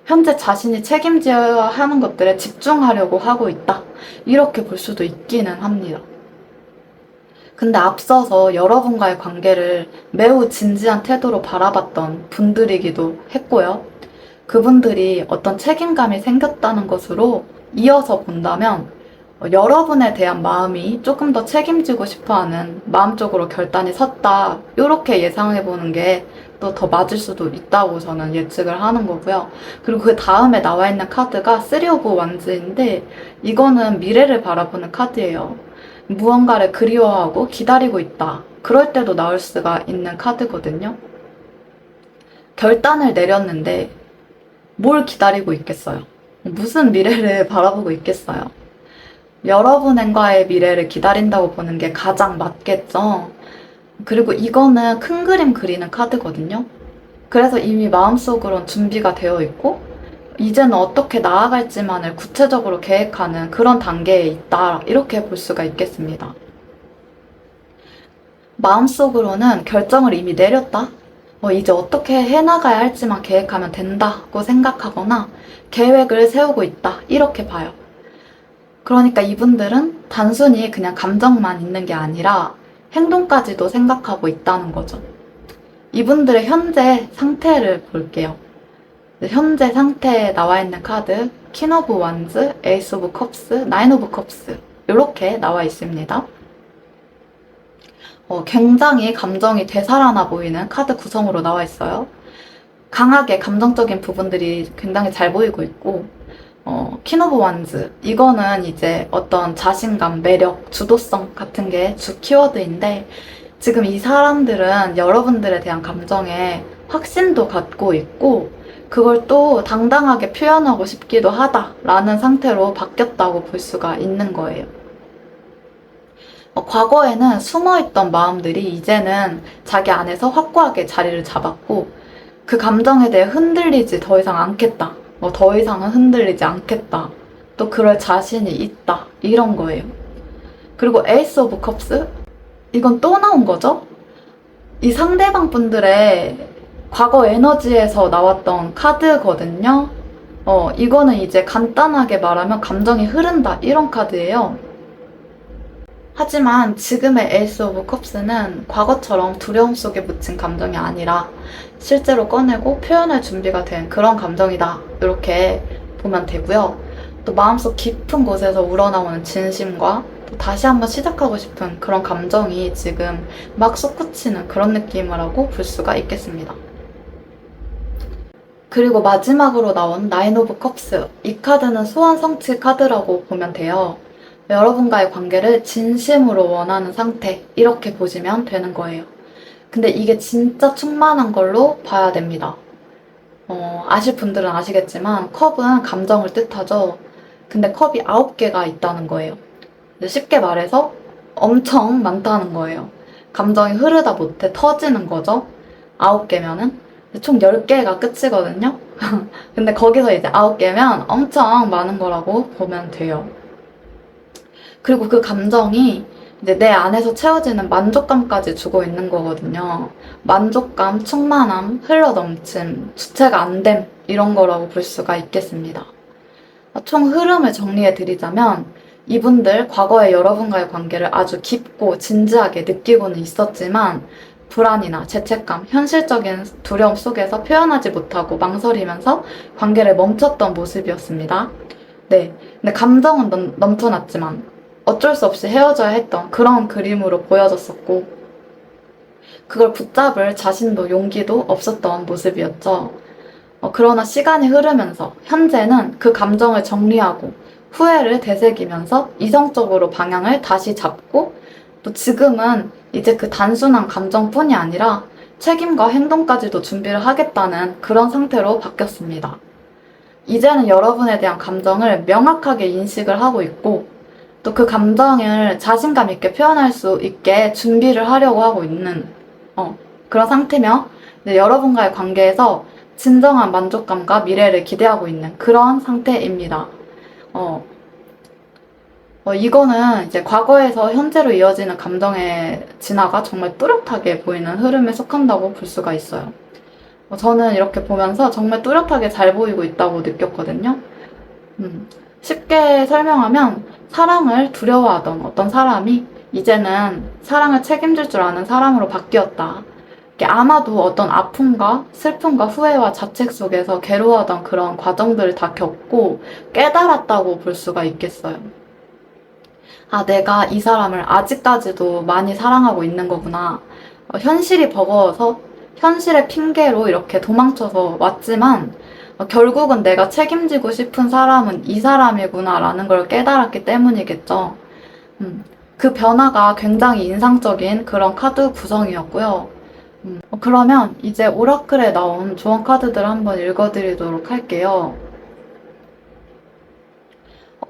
현재 자신이 책임져야 하는 것들에 집중하려고 하고 있다, 이렇게 볼 수도 있기는 합니다. 근데 앞서서 여러분과의 관계를 매우 진지한 태도로 바라봤던 분들이기도 했고요. 그분들이 어떤 책임감이 생겼다는 것으로 이어서 본다면 여러분에 대한 마음이 조금 더 책임지고 싶어하는 마음적으로 결단이 섰다, 이렇게 예상해보는 게 또 더 맞을 수도 있다고 저는 예측을 하는 거고요. 그리고 그 다음에 나와 있는 카드가 3 오브 완즈인데 이거는 미래를 바라보는 카드예요. 무언가를 그리워하고 기다리고 있다, 그럴 때도 나올 수가 있는 카드거든요. 결단을 내렸는데 뭘 기다리고 있겠어요? 무슨 미래를 바라보고 있겠어요? 여러분과의 미래를 기다린다고 보는 게 가장 맞겠죠? 그리고 이거는 큰 그림 그리는 카드거든요. 그래서 이미 마음속으론 준비가 되어 있고 이제는 어떻게 나아갈지만을 구체적으로 계획하는 그런 단계에 있다, 이렇게 볼 수가 있겠습니다. 마음속으로는 결정을 이미 내렸다, 이제 어떻게 해나가야 할지만 계획하면 된다고 생각하거나 계획을 세우고 있다, 이렇게 봐요. 그러니까 이분들은 단순히 그냥 감정만 있는 게 아니라 행동까지도 생각하고 있다는 거죠. 이분들의 현재 상태를 볼게요. 현재 상태에 나와 있는 카드 퀸 오브 완즈, 에이스 오브 컵스, 나인 오브 컵스 이렇게 나와 있습니다. 굉장히 감정이 되살아나 보이는 카드 구성으로 나와 있어요. 강하게 감정적인 부분들이 굉장히 잘 보이고 있고, 퀸 오브 완즈, 이거는 이제 어떤 자신감, 매력, 주도성 같은 게 주 키워드인데 지금 이 사람들은 여러분들에 대한 감정에 확신도 갖고 있고 그걸 또 당당하게 표현하고 싶기도 하다라는 상태로 바뀌었다고 볼 수가 있는 거예요. 과거에는 숨어있던 마음들이 이제는 자기 안에서 확고하게 자리를 잡았고 그 감정에 대해 흔들리지 더 이상 않겠다, 더 이상은 흔들리지 않겠다, 또 그럴 자신이 있다, 이런 거예요. 그리고 에이스 오브 컵스, 이건 또 나온 거죠? 이 상대방 분들의 과거 에너지에서 나왔던 카드거든요. 이거는 이제 간단하게 말하면 감정이 흐른다, 이런 카드예요. 하지만 지금의 에이스 오브 컵스는 과거처럼 두려움 속에 묻힌 감정이 아니라 실제로 꺼내고 표현할 준비가 된 그런 감정이다, 이렇게 보면 되고요. 또 마음속 깊은 곳에서 우러나오는 진심과 또 다시 한번 시작하고 싶은 그런 감정이 지금 막 솟구치는 그런 느낌이라고 볼 수가 있겠습니다. 그리고 마지막으로 나온 나인 오브 컵스, 이 카드는 소원 성취 카드라고 보면 돼요. 여러분과의 관계를 진심으로 원하는 상태, 이렇게 보시면 되는 거예요. 근데 이게 진짜 충만한 걸로 봐야 됩니다. 아실 분들은 아시겠지만 컵은 감정을 뜻하죠. 근데 컵이 9개가 있다는 거예요. 쉽게 말해서 엄청 많다는 거예요. 감정이 흐르다 못해 터지는 거죠. 9개면은 총 10개가 끝이거든요. 근데 거기서 이제 9개면 엄청 많은 거라고 보면 돼요. 그리고 그 감정이 이제 내 안에서 채워지는 만족감까지 주고 있는 거거든요. 만족감, 충만함, 흘러넘침, 주체가 안 됨, 이런 거라고 볼 수가 있겠습니다. 총 흐름을 정리해 드리자면 이분들 과거에 여러분과의 관계를 아주 깊고 진지하게 느끼고는 있었지만 불안이나 죄책감, 현실적인 두려움 속에서 표현하지 못하고 망설이면서 관계를 멈췄던 모습이었습니다. 네, 근데 감정은 넘쳐났지만 어쩔 수 없이 헤어져야 했던 그런 그림으로 보여졌었고 그걸 붙잡을 자신도 용기도 없었던 모습이었죠. 그러나 시간이 흐르면서 현재는 그 감정을 정리하고 후회를 되새기면서 이성적으로 방향을 다시 잡고 또 지금은 이제 그 단순한 감정뿐이 아니라 책임과 행동까지도 준비를 하겠다는 그런 상태로 바뀌었습니다. 이제는 여러분에 대한 감정을 명확하게 인식을 하고 있고 또 그 감정을 자신감 있게 표현할 수 있게 준비를 하려고 하고 있는 그런 상태며 여러분과의 관계에서 진정한 만족감과 미래를 기대하고 있는 그런 상태입니다. 이거는 이제 과거에서 현재로 이어지는 감정의 진화가 정말 뚜렷하게 보이는 흐름에 속한다고 볼 수가 있어요. 저는 이렇게 보면서 정말 뚜렷하게 잘 보이고 있다고 느꼈거든요. 쉽게 설명하면 사랑을 두려워하던 어떤 사람이 이제는 사랑을 책임질 줄 아는 사람으로 바뀌었다. 아마도 어떤 아픔과 슬픔과 후회와 자책 속에서 괴로워하던 그런 과정들을 다 겪고 깨달았다고 볼 수가 있겠어요. 아, 내가 이 사람을 아직까지도 많이 사랑하고 있는 거구나. 현실이 버거워서 현실의 핑계로 이렇게 도망쳐서 왔지만 결국은 내가 책임지고 싶은 사람은 이 사람이구나 라는 걸 깨달았기 때문이겠죠. 그 변화가 굉장히 인상적인 그런 카드 구성이었고요. 그러면 이제 오라클에 나온 조언 카드들을 한번 읽어드리도록 할게요.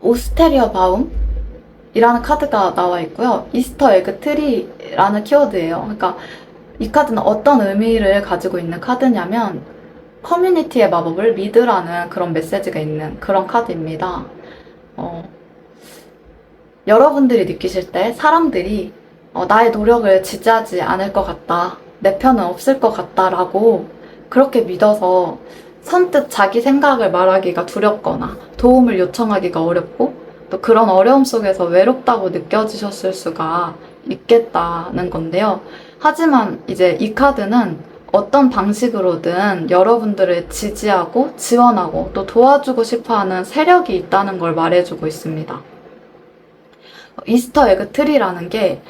오스테리어 바움 이라는 카드가 나와 있고요. 이스터 에그 트리라는 키워드예요. 그러니까 이 카드는 어떤 의미를 가지고 있는 카드냐면 커뮤니티의 마법을 믿으라는 그런 메시지가 있는 그런 카드입니다. 여러분들이 느끼실 때 사람들이 나의 노력을 지지하지 않을 것 같다. 내 편은 없을 것 같다 라고 그렇게 믿어서 선뜻 자기 생각을 말하기가 두렵거나 도움을 요청하기가 어렵고 또 그런 어려움 속에서 외롭다고 느껴지셨을 수가 있겠다는 건데요. 하지만 이제 이 카드는 어떤 방식으로든 여러분들을 지지하고 지원하고 또 도와주고 싶어하는 세력이 있다는 걸 말해주고 있습니다. 이스터 에그 트리라는 게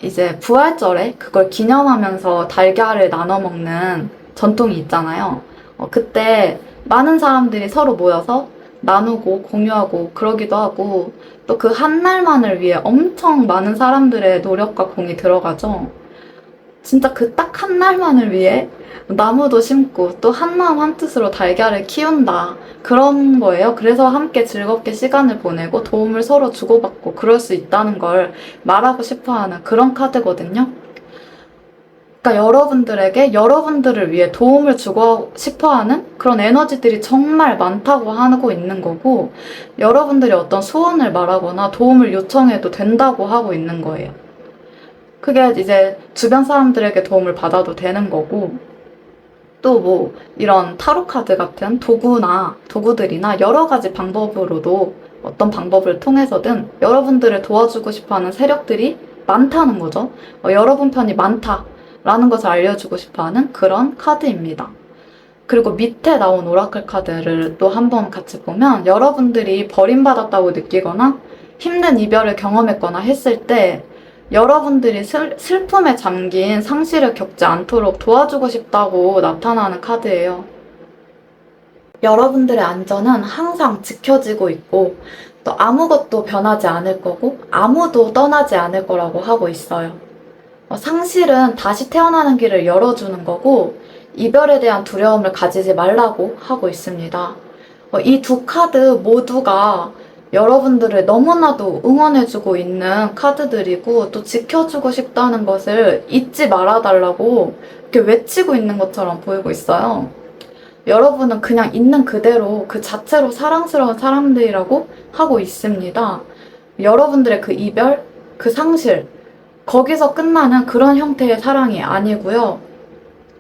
이제 부활절에 그걸 기념하면서 달걀을 나눠 먹는 전통이 있잖아요. 그때 많은 사람들이 서로 모여서 나누고 공유하고 그러기도 하고 또 그 한 날만을 위해 엄청 많은 사람들의 노력과 공이 들어가죠. 진짜 그 딱 한 날만을 위해 나무도 심고 또 한마음 한뜻으로 달걀을 키운다. 그런 거예요. 그래서 함께 즐겁게 시간을 보내고 도움을 서로 주고받고 그럴 수 있다는 걸 말하고 싶어 하는 그런 카드거든요. 그러니까 여러분들에게 여러분들을 위해 도움을 주고 싶어 하는 그런 에너지들이 정말 많다고 하고 있는 거고, 여러분들이 어떤 소원을 말하거나 도움을 요청해도 된다고 하고 있는 거예요. 그게 이제 주변 사람들에게 도움을 받아도 되는 거고, 또 뭐 이런 타로 카드 같은 도구들이나 여러 가지 방법으로도 어떤 방법을 통해서든 여러분들을 도와주고 싶어하는 세력들이 많다는 거죠. 여러분 편이 많다라는 것을 알려주고 싶어하는 그런 카드입니다. 그리고 밑에 나온 오라클 카드를 또 한번 같이 보면 여러분들이 버림받았다고 느끼거나 힘든 이별을 경험했거나 했을 때 여러분들이 슬픔에 잠긴 상실을 겪지 않도록 도와주고 싶다고 나타나는 카드예요. 여러분들의 안전은 항상 지켜지고 있고 또 아무것도 변하지 않을 거고 아무도 떠나지 않을 거라고 하고 있어요. 상실은 다시 태어나는 길을 열어주는 거고 이별에 대한 두려움을 가지지 말라고 하고 있습니다. 이 두 카드 모두가 여러분들을 너무나도 응원해주고 있는 카드들이고 또 지켜주고 싶다는 것을 잊지 말아달라고 이렇게 외치고 있는 것처럼 보이고 있어요. 여러분은 그냥 있는 그대로 그 자체로 사랑스러운 사람들이라고 하고 있습니다. 여러분들의 그 이별, 그 상실, 거기서 끝나는 그런 형태의 사랑이 아니고요.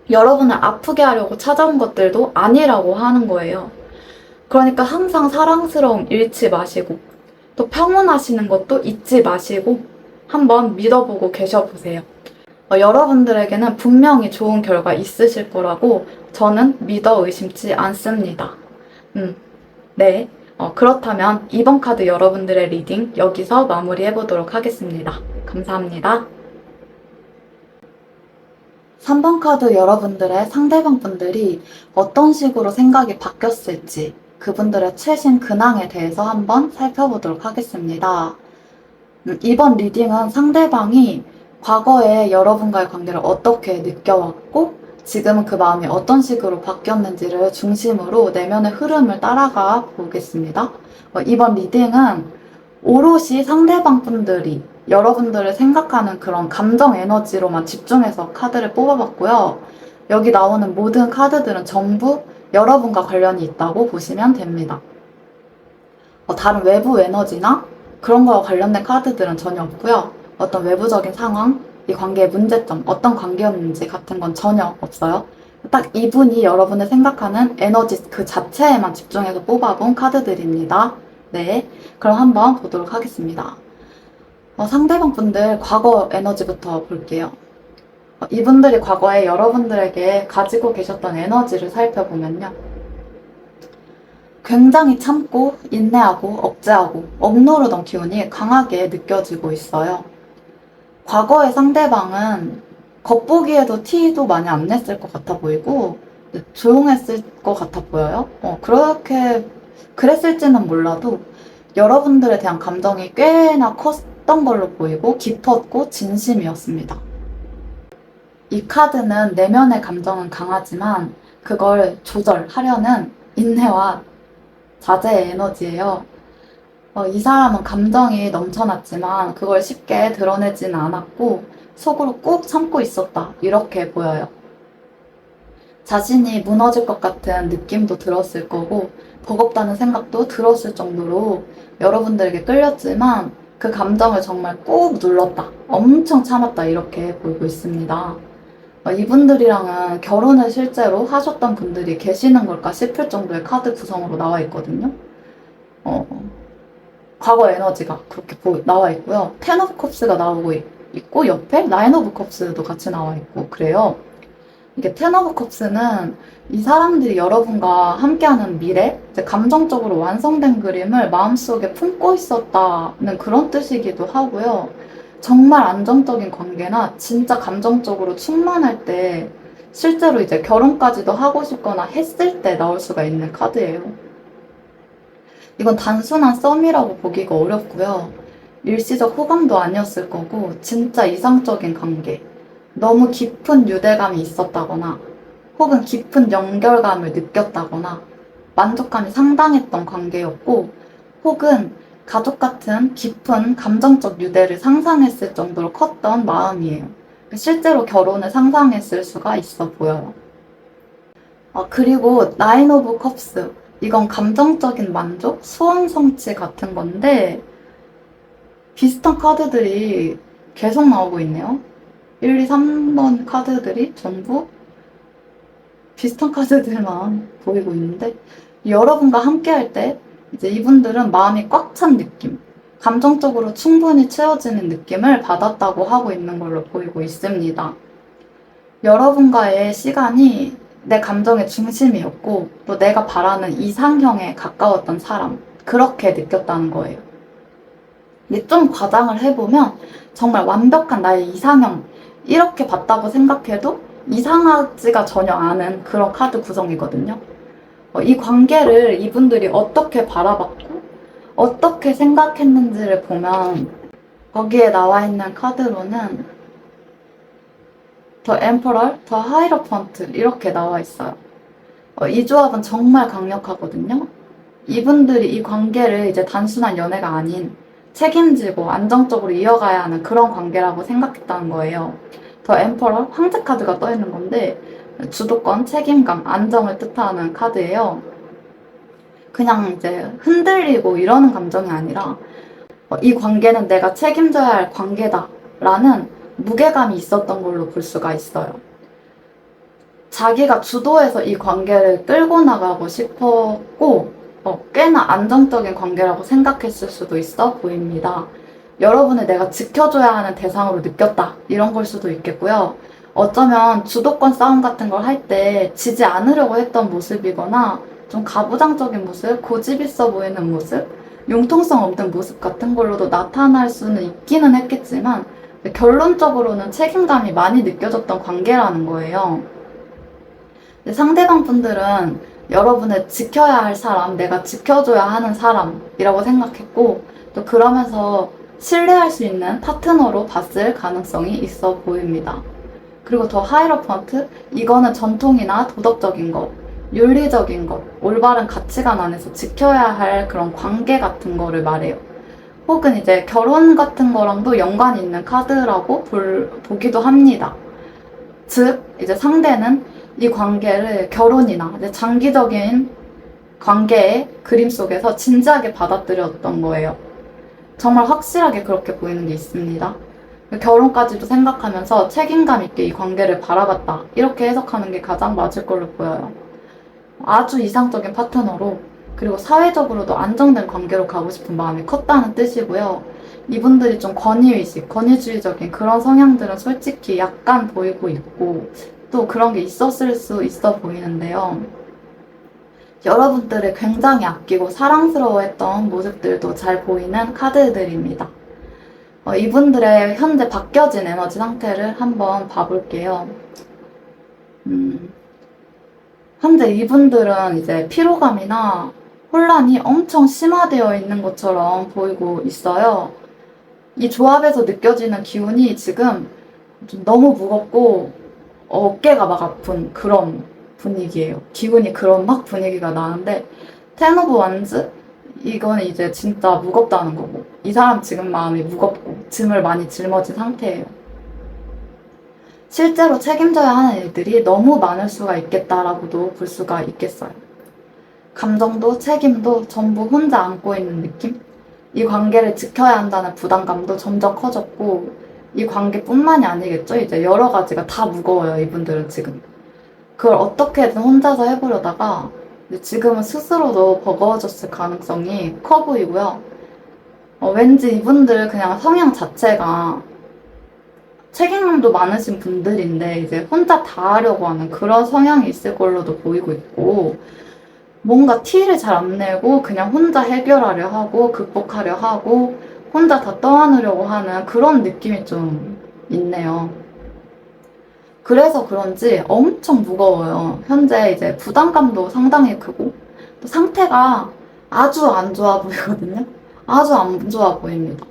여러분을 아프게 하려고 찾아온 것들도 아니라고 하는 거예요. 그러니까 항상 사랑스러움 잃지 마시고 또 평온하시는 것도 잊지 마시고 한번 믿어보고 계셔보세요. 여러분들에게는 분명히 좋은 결과 있으실 거라고 저는 믿어 의심치 않습니다. 네. 그렇다면 이번 카드 여러분들의 리딩 여기서 마무리해보도록 하겠습니다. 감사합니다. 3번 카드 여러분들의 상대방 분들이 어떤 식으로 생각이 바뀌었을지 그분들의 최신 근황에 대해서 한번 살펴보도록 하겠습니다. 이번 리딩은 상대방이 과거에 여러분과의 관계를 어떻게 느껴왔고 지금은 그 마음이 어떤 식으로 바뀌었는지를 중심으로 내면의 흐름을 따라가 보겠습니다. 이번 리딩은 오롯이 상대방 분들이 여러분들을 생각하는 그런 감정 에너지로만 집중해서 카드를 뽑아봤고요. 여기 나오는 모든 카드들은 전부 여러분과 관련이 있다고 보시면 됩니다. 다른 외부 에너지나 그런 거와 관련된 카드들은 전혀 없고요. 어떤 외부적인 상황, 이 관계의 문제점, 어떤 관계였는지 같은 건 전혀 없어요. 딱 이분이 여러분을 생각하는 에너지 그 자체에만 집중해서 뽑아본 카드들입니다. 네, 그럼 한번 보도록 하겠습니다. 상대방 분들 과거 에너지부터 볼게요. 이분들이 과거에 여러분들에게 가지고 계셨던 에너지를 살펴보면요. 굉장히 참고, 인내하고, 억제하고, 억누르던 기운이 강하게 느껴지고 있어요. 과거의 상대방은 겉보기에도 티도 많이 안 냈을 것 같아 보이고, 조용했을 것 같아 보여요. 그랬을지는 몰라도 여러분들에 대한 감정이 꽤나 컸던 걸로 보이고, 깊었고, 진심이었습니다. 이 카드는 내면의 감정은 강하지만 그걸 조절하려는 인내와 자제의 에너지예요. 이 사람은 감정이 넘쳐났지만 그걸 쉽게 드러내지는 않았고 속으로 꾹 참고 있었다. 이렇게 보여요. 자신이 무너질 것 같은 느낌도 들었을 거고 버겁다는 생각도 들었을 정도로 여러분들에게 끌렸지만 그 감정을 정말 꾹 눌렀다. 엄청 참았다. 이렇게 보이고 있습니다. 이분들이랑은 결혼을 실제로 하셨던 분들이 계시는 걸까 싶을 정도의 카드 구성으로 나와 있거든요. 과거 에너지가 그렇게 나와 있고요. 텐 오브 컵스가 나오고 있고 옆에 나인 오브 컵스도 같이 나와 있고 그래요. 이게 텐 오브 컵스는 이 사람들이 여러분과 함께하는 미래, 이제 감정적으로 완성된 그림을 마음속에 품고 있었다는 그런 뜻이기도 하고요. 정말 안정적인 관계나 진짜 감정적으로 충만할 때 실제로 이제 결혼까지도 하고 싶거나 했을 때 나올 수가 있는 카드예요. 이건 단순한 썸이라고 보기가 어렵고요. 일시적 호감도 아니었을 거고 진짜 이상적인 관계, 너무 깊은 유대감이 있었다거나 혹은 깊은 연결감을 느꼈다거나 만족감이 상당했던 관계였고 혹은 가족 같은 깊은 감정적 유대를 상상했을 정도로 컸던 마음이에요. 실제로 결혼을 상상했을 수가 있어 보여요. 그리고 나인 오브 컵스, 이건 감정적인 만족, 소원 성취 같은 건데 비슷한 카드들이 계속 나오고 있네요. 1, 2, 3번 카드들이 전부 비슷한 카드들만 보이고 있는데 여러분과 함께 할 때 이제 이분들은 마음이 꽉 찬 느낌, 감정적으로 충분히 채워지는 느낌을 받았다고 하고 있는 걸로 보이고 있습니다. 여러분과의 시간이 내 감정의 중심이었고 또 내가 바라는 이상형에 가까웠던 사람, 그렇게 느꼈다는 거예요. 근데 좀 과장을 해보면 정말 완벽한 나의 이상형 이렇게 봤다고 생각해도 이상하지가 전혀 않은 그런 카드 구성이거든요. 이 관계를 이분들이 어떻게 바라봤고 어떻게 생각했는지를 보면 거기에 나와 있는 카드로는 더 엠퍼럴, 더 하이로펀트 이렇게 나와 있어요. 이 조합은 정말 강력하거든요. 이분들이 이 관계를 이제 단순한 연애가 아닌 책임지고 안정적으로 이어가야 하는 그런 관계라고 생각했다는 거예요. 더 엠퍼럴, 황제 카드가 떠 있는 건데 주도권, 책임감, 안정을 뜻하는 카드예요. 그냥 이제 흔들리고 이러는 감정이 아니라 이 관계는 내가 책임져야 할 관계다 라는 무게감이 있었던 걸로 볼 수가 있어요. 자기가 주도해서 이 관계를 끌고 나가고 싶었고 꽤나 안정적인 관계라고 생각했을 수도 있어 보입니다. 여러분을 내가 지켜줘야 하는 대상으로 느꼈다 이런 걸 수도 있겠고요. 어쩌면 주도권 싸움 같은 걸 할 때 지지 않으려고 했던 모습이거나 좀 가부장적인 모습, 고집 있어 보이는 모습, 융통성 없는 모습 같은 걸로도 나타날 수는 있기는 했겠지만 결론적으로는 책임감이 많이 느껴졌던 관계라는 거예요. 상대방 분들은 여러분을 지켜야 할 사람, 내가 지켜줘야 하는 사람이라고 생각했고 또 그러면서 신뢰할 수 있는 파트너로 봤을 가능성이 있어 보입니다. 그리고 더 하이로펀트, 이거는 전통이나 도덕적인 것, 윤리적인 것, 올바른 가치관 안에서 지켜야 할 그런 관계 같은 거를 말해요. 혹은 이제 결혼 같은 거랑도 연관이 있는 카드라고 보기도 합니다. 즉, 이제 상대는 이 관계를 결혼이나 이제 장기적인 관계의 그림 속에서 진지하게 받아들였던 거예요. 정말 확실하게 그렇게 보이는 게 있습니다. 결혼까지도 생각하면서 책임감 있게 이 관계를 바라봤다. 이렇게 해석하는 게 가장 맞을 걸로 보여요. 아주 이상적인 파트너로 그리고 사회적으로도 안정된 관계로 가고 싶은 마음이 컸다는 뜻이고요. 이분들이 좀 권위의식, 권위주의적인 그런 성향들은 솔직히 약간 보이고 있고 또 그런 게 있었을 수 있어 보이는데요. 여러분들을 굉장히 아끼고 사랑스러워했던 모습들도 잘 보이는 카드들입니다. 이분들의 현재 바뀌어진 에너지 상태를 한번 봐볼게요. 현재 이분들은 이제 피로감이나 혼란이 엄청 심화되어 있는 것처럼 보이고 있어요. 이 조합에서 느껴지는 기운이 지금 좀 너무 무겁고 어깨가 막 아픈 그런 분위기예요. 기분이 그런 막 분위기가 나는데 텐 오브 완즈? 이거는 이제 진짜 무겁다는 거고 이 사람 지금 마음이 무겁고 짐을 많이 짊어진 상태예요. 실제로 책임져야 하는 일들이 너무 많을 수가 있겠다라고도 볼 수가 있겠어요. 감정도 책임도 전부 혼자 안고 있는 느낌? 이 관계를 지켜야 한다는 부담감도 점점 커졌고 이 관계뿐만이 아니겠죠? 이제 여러 가지가 다 무거워요, 이분들은 지금. 그걸 어떻게든 혼자서 해보려다가 지금은 스스로도 버거워졌을 가능성이 커 보이고요. 왠지 이분들 그냥 성향 자체가 책임감도 많으신 분들인데 이제 혼자 다 하려고 하는 그런 성향이 있을 걸로도 보이고 있고 뭔가 티를 잘 안 내고 그냥 혼자 해결하려 하고 극복하려 하고 혼자 다 떠안으려고 하는 그런 느낌이 좀 있네요. 그래서 그런지 엄청 무거워요. 현재 이제 부담감도 상당히 크고 또 상태가 아주 안 좋아 보이거든요. 아주 안 좋아 보입니다.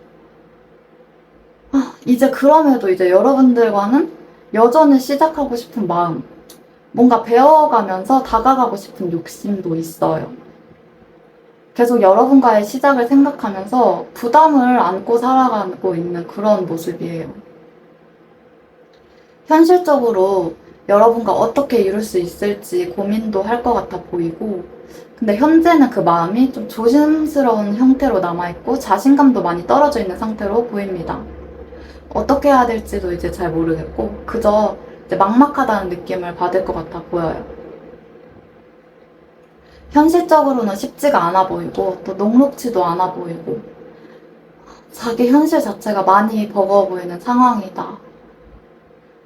이제 그럼에도 이제 여러분들과는 여전히 시작하고 싶은 마음, 뭔가 배워가면서 다가가고 싶은 욕심도 있어요. 계속 여러분과의 시작을 생각하면서 부담을 안고 살아가고 있는 그런 모습이에요. 현실적으로 여러분과 어떻게 이룰 수 있을지 고민도 할 것 같아 보이고 근데 현재는 그 마음이 좀 조심스러운 형태로 남아있고 자신감도 많이 떨어져 있는 상태로 보입니다. 어떻게 해야 될지도 이제 잘 모르겠고 그저 이제 막막하다는 느낌을 받을 것 같아 보여요. 현실적으로는 쉽지가 않아 보이고 또 녹록지도 않아 보이고 자기 현실 자체가 많이 버거워 보이는 상황이다.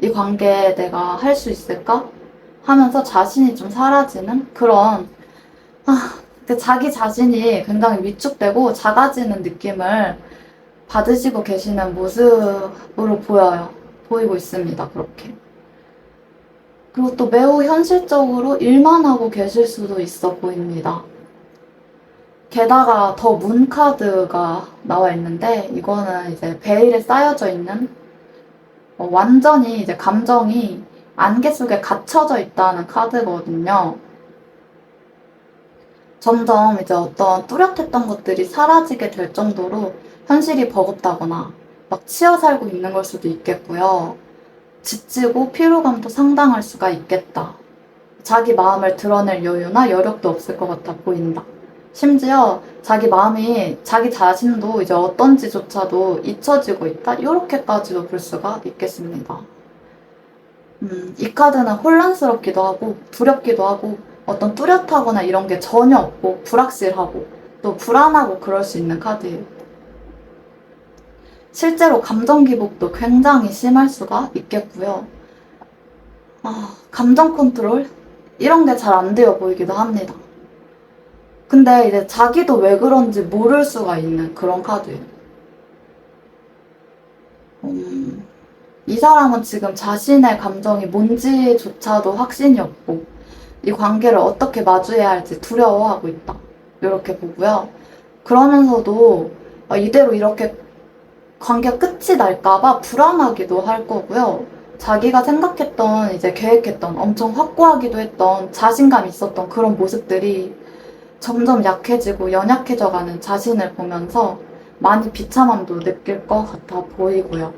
이 관계에 내가 할 수 있을까? 하면서 자신이 좀 사라지는 그런 자기 자신이 굉장히 위축되고 작아지는 느낌을 받으시고 계시는 모습으로 보이고 있습니다. 그렇게. 그리고 또 매우 현실적으로 일만 하고 계실 수도 있어 보입니다. 게다가 더 문 카드가 나와 있는데 이거는 이제 베일에 쌓여져 있는 완전히 이제 감정이 안개 속에 갇혀져 있다는 카드거든요. 점점 이제 어떤 뚜렷했던 것들이 사라지게 될 정도로 현실이 버겁다거나 막 치여 살고 있는 걸 수도 있겠고요. 지치고 피로감도 상당할 수가 있겠다. 자기 마음을 드러낼 여유나 여력도 없을 것 같아 보인다. 심지어 자기 마음이 자기 자신도 이제 어떤지조차도 잊혀지고 있다. 이렇게까지도 볼 수가 있겠습니다. 이 카드는 혼란스럽기도 하고 두렵기도 하고 어떤 뚜렷하거나 이런 게 전혀 없고 불확실하고 또 불안하고 그럴 수 있는 카드예요. 실제로 감정 기복도 굉장히 심할 수가 있겠고요. 감정 컨트롤? 이런 게 잘 안 되어 보이기도 합니다. 근데 이제 자기도 왜 그런지 모를 수가 있는 그런 카드예요. 이 사람은 지금 자신의 감정이 뭔지조차도 확신이 없고 이 관계를 어떻게 마주해야 할지 두려워하고 있다. 이렇게 보고요. 그러면서도 이대로 이렇게 관계가 끝이 날까봐 불안하기도 할 거고요. 자기가 생각했던, 이제 계획했던, 엄청 확고하기도 했던 자신감 있었던 그런 모습들이 점점 약해지고 연약해져가는 자신을 보면서 많이 비참함도 느낄 것 같아 보이고요.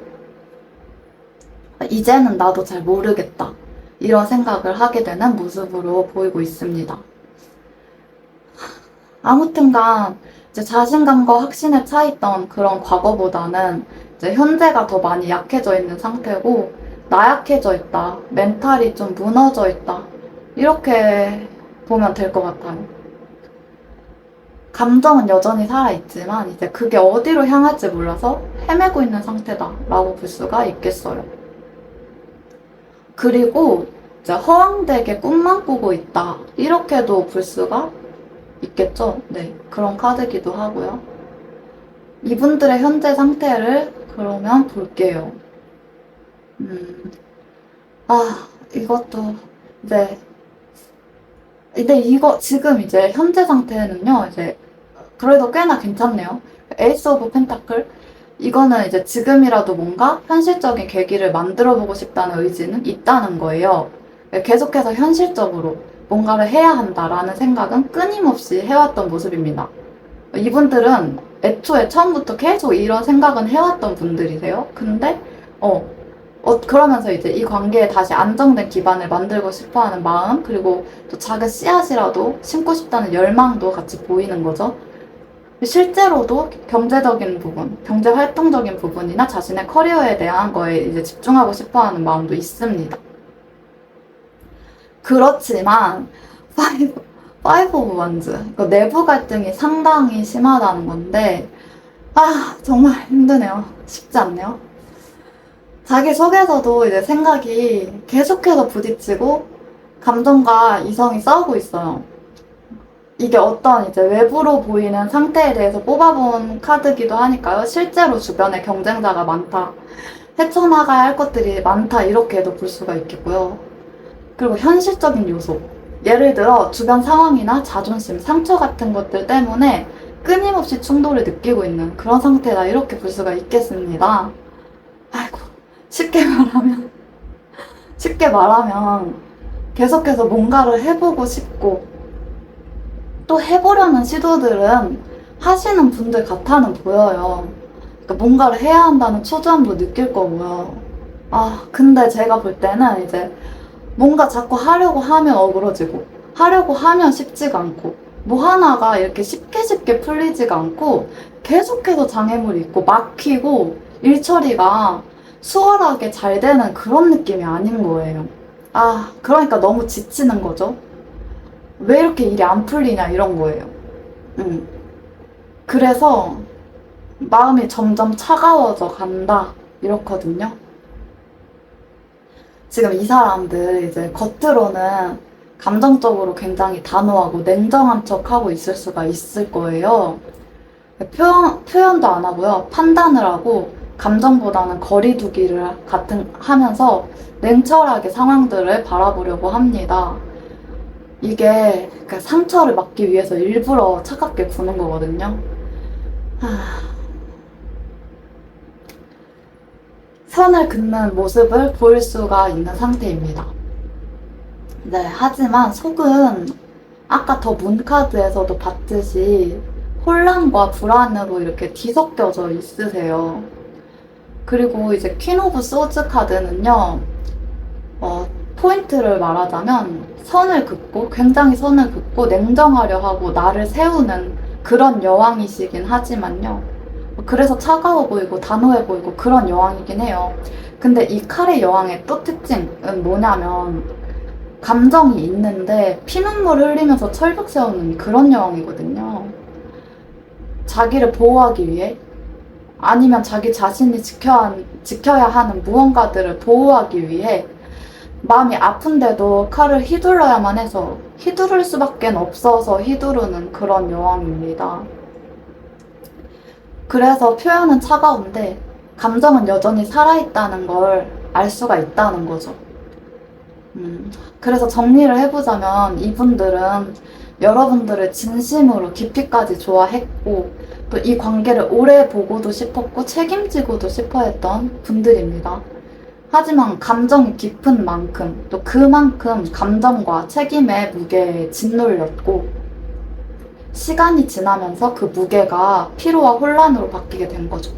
이제는 나도 잘 모르겠다. 이런 생각을 하게 되는 모습으로 보이고 있습니다. 아무튼간 이제 자신감과 확신에 차 있던 그런 과거보다는 이제 현재가 더 많이 약해져 있는 상태고 나약해져 있다, 멘탈이 좀 무너져 있다 이렇게 보면 될 것 같아요. 감정은 여전히 살아있지만 이제 그게 어디로 향할지 몰라서 헤매고 있는 상태다라고 볼 수가 있겠어요. 그리고 이제 허황되게 꿈만 꾸고 있다 이렇게도 볼 수가 있겠죠? 네, 그런 카드기도 하고요. 이분들의 현재 상태를 그러면 볼게요. 이것도 이제 근데 이거 지금 이제 현재 상태는요, 이제 그래도 꽤나 괜찮네요. 에이스 오브 펜타클. 이거는 이제 지금이라도 뭔가 현실적인 계기를 만들어 보고 싶다는 의지는 있다는 거예요. 계속해서 현실적으로 뭔가를 해야 한다라는 생각은 끊임없이 해왔던 모습입니다. 이분들은 애초에 처음부터 계속 이런 생각은 해왔던 분들이세요. 근데, 그러면서 이제 이 관계에 다시 안정된 기반을 만들고 싶어 하는 마음, 그리고 또 작은 씨앗이라도 심고 싶다는 열망도 같이 보이는 거죠. 실제로도 경제적인 부분, 경제 활동적인 부분이나 자신의 커리어에 대한 거에 이제 집중하고 싶어 하는 마음도 있습니다. 그렇지만, 파이브 오브 원즈. 내부 갈등이 상당히 심하다는 건데, 정말 힘드네요. 쉽지 않네요. 자기 속에서도 이제 생각이 계속해서 부딪히고 감정과 이성이 싸우고 있어요. 이게 어떤 이제 외부로 보이는 상태에 대해서 뽑아본 카드기도 하니까요. 실제로 주변에 경쟁자가 많다. 헤쳐나가야 할 것들이 많다. 이렇게도 볼 수가 있겠고요. 그리고 현실적인 요소. 예를 들어 주변 상황이나 자존심, 상처 같은 것들 때문에 끊임없이 충돌을 느끼고 있는 그런 상태다. 이렇게 볼 수가 있겠습니다. 아이고. 쉽게 말하면 계속해서 뭔가를 해보고 싶고 또 해보려는 시도들은 하시는 분들 같아는 보여요. 그러니까 뭔가를 해야 한다는 초조함도 느낄 거고요. 근데 제가 볼 때는 이제 뭔가 자꾸 하려고 하면 어그러지고 하려고 하면 쉽지가 않고 뭐 하나가 이렇게 쉽게 풀리지가 않고 계속해서 장애물이 있고 막히고 일 처리가 수월하게 잘 되는 그런 느낌이 아닌 거예요. 그러니까 너무 지치는 거죠. 왜 이렇게 일이 안 풀리냐 이런 거예요. 그래서 마음이 점점 차가워져 간다 이렇거든요. 지금 이 사람들 이제 겉으로는 감정적으로 굉장히 단호하고 냉정한 척하고 있을 수가 있을 거예요. 표현도 안 하고요. 판단을 하고 감정보다는 거리두기를 하면서 냉철하게 상황들을 바라보려고 합니다. 이게 상처를 막기 위해서 일부러 차갑게 구는 거거든요. 선을 긋는 모습을 보일 수가 있는 상태입니다. 네, 하지만 속은 아까 더 문카드에서도 봤듯이 혼란과 불안으로 이렇게 뒤섞여져 있으세요. 그리고 이제 퀸 오브 소즈 카드는요, 포인트를 말하자면 굉장히 선을 긋고 냉정하려 하고 나를 세우는 그런 여왕이시긴 하지만요. 그래서 차가워 보이고 단호해 보이고 그런 여왕이긴 해요. 근데 이 칼의 여왕의 또 특징은 뭐냐면 감정이 있는데 피눈물 흘리면서 철벽 세우는 그런 여왕이거든요. 자기를 보호하기 위해 아니면 자기 자신이 지켜야 하는 무언가들을 보호하기 위해 마음이 아픈데도 칼을 휘둘러야만 해서 휘두를 수밖에 없어서 휘두르는 그런 여왕입니다. 그래서 표현은 차가운데 감정은 여전히 살아있다는 걸 알 수가 있다는 거죠. 그래서 정리를 해보자면 이분들은 여러분들을 진심으로 깊이까지 좋아했고 또 이 관계를 오래 보고도 싶었고 책임지고도 싶어 했던 분들입니다. 하지만 감정이 깊은 만큼 또 그만큼 감정과 책임의 무게에 짓눌렸고 시간이 지나면서 그 무게가 피로와 혼란으로 바뀌게 된 거죠.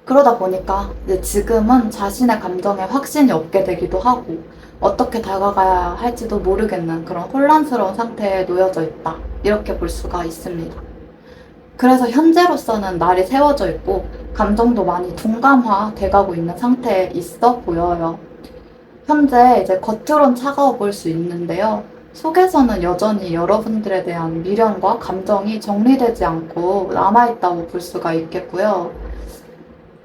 그러다 보니까 이제 지금은 자신의 감정에 확신이 없게 되기도 하고 어떻게 다가가야 할지도 모르겠는 그런 혼란스러운 상태에 놓여져 있다. 이렇게 볼 수가 있습니다. 그래서 현재로서는 날이 새워져 있고 감정도 많이 둔감화 돼가고 있는 상태에 있어 보여요. 현재 이제 겉으론 차가워 보일 수 있는데요. 속에서는 여전히 여러분들에 대한 미련과 감정이 정리되지 않고 남아있다고 볼 수가 있겠고요.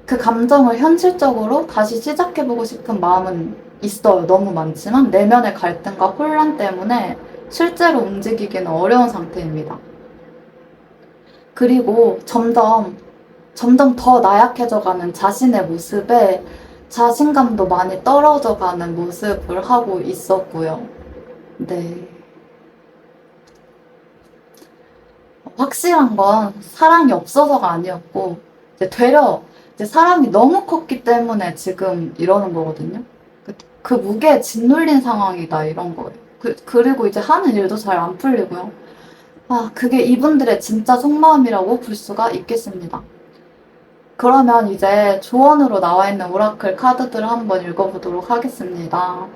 그 감정을 현실적으로 다시 시작해보고 싶은 마음은 있어요. 너무 많지만 내면의 갈등과 혼란 때문에 실제로 움직이기는 어려운 상태입니다. 그리고 점점 더 나약해져가는 자신의 모습에 자신감도 많이 떨어져가는 모습을 하고 있었고요. 네. 확실한 건 사랑이 없어서가 아니었고, 되려 이제 사람이 너무 컸기 때문에 지금 이러는 거거든요. 그 무게에 짓눌린 상황이다, 이런 거예요. 그리고 이제 하는 일도 잘 안 풀리고요. 아, 그게 이분들의 진짜 속마음이라고 볼 수가 있겠습니다. 그러면 이제 조언으로 나와 있는 오라클 카드들을 한번 읽어보도록 하겠습니다.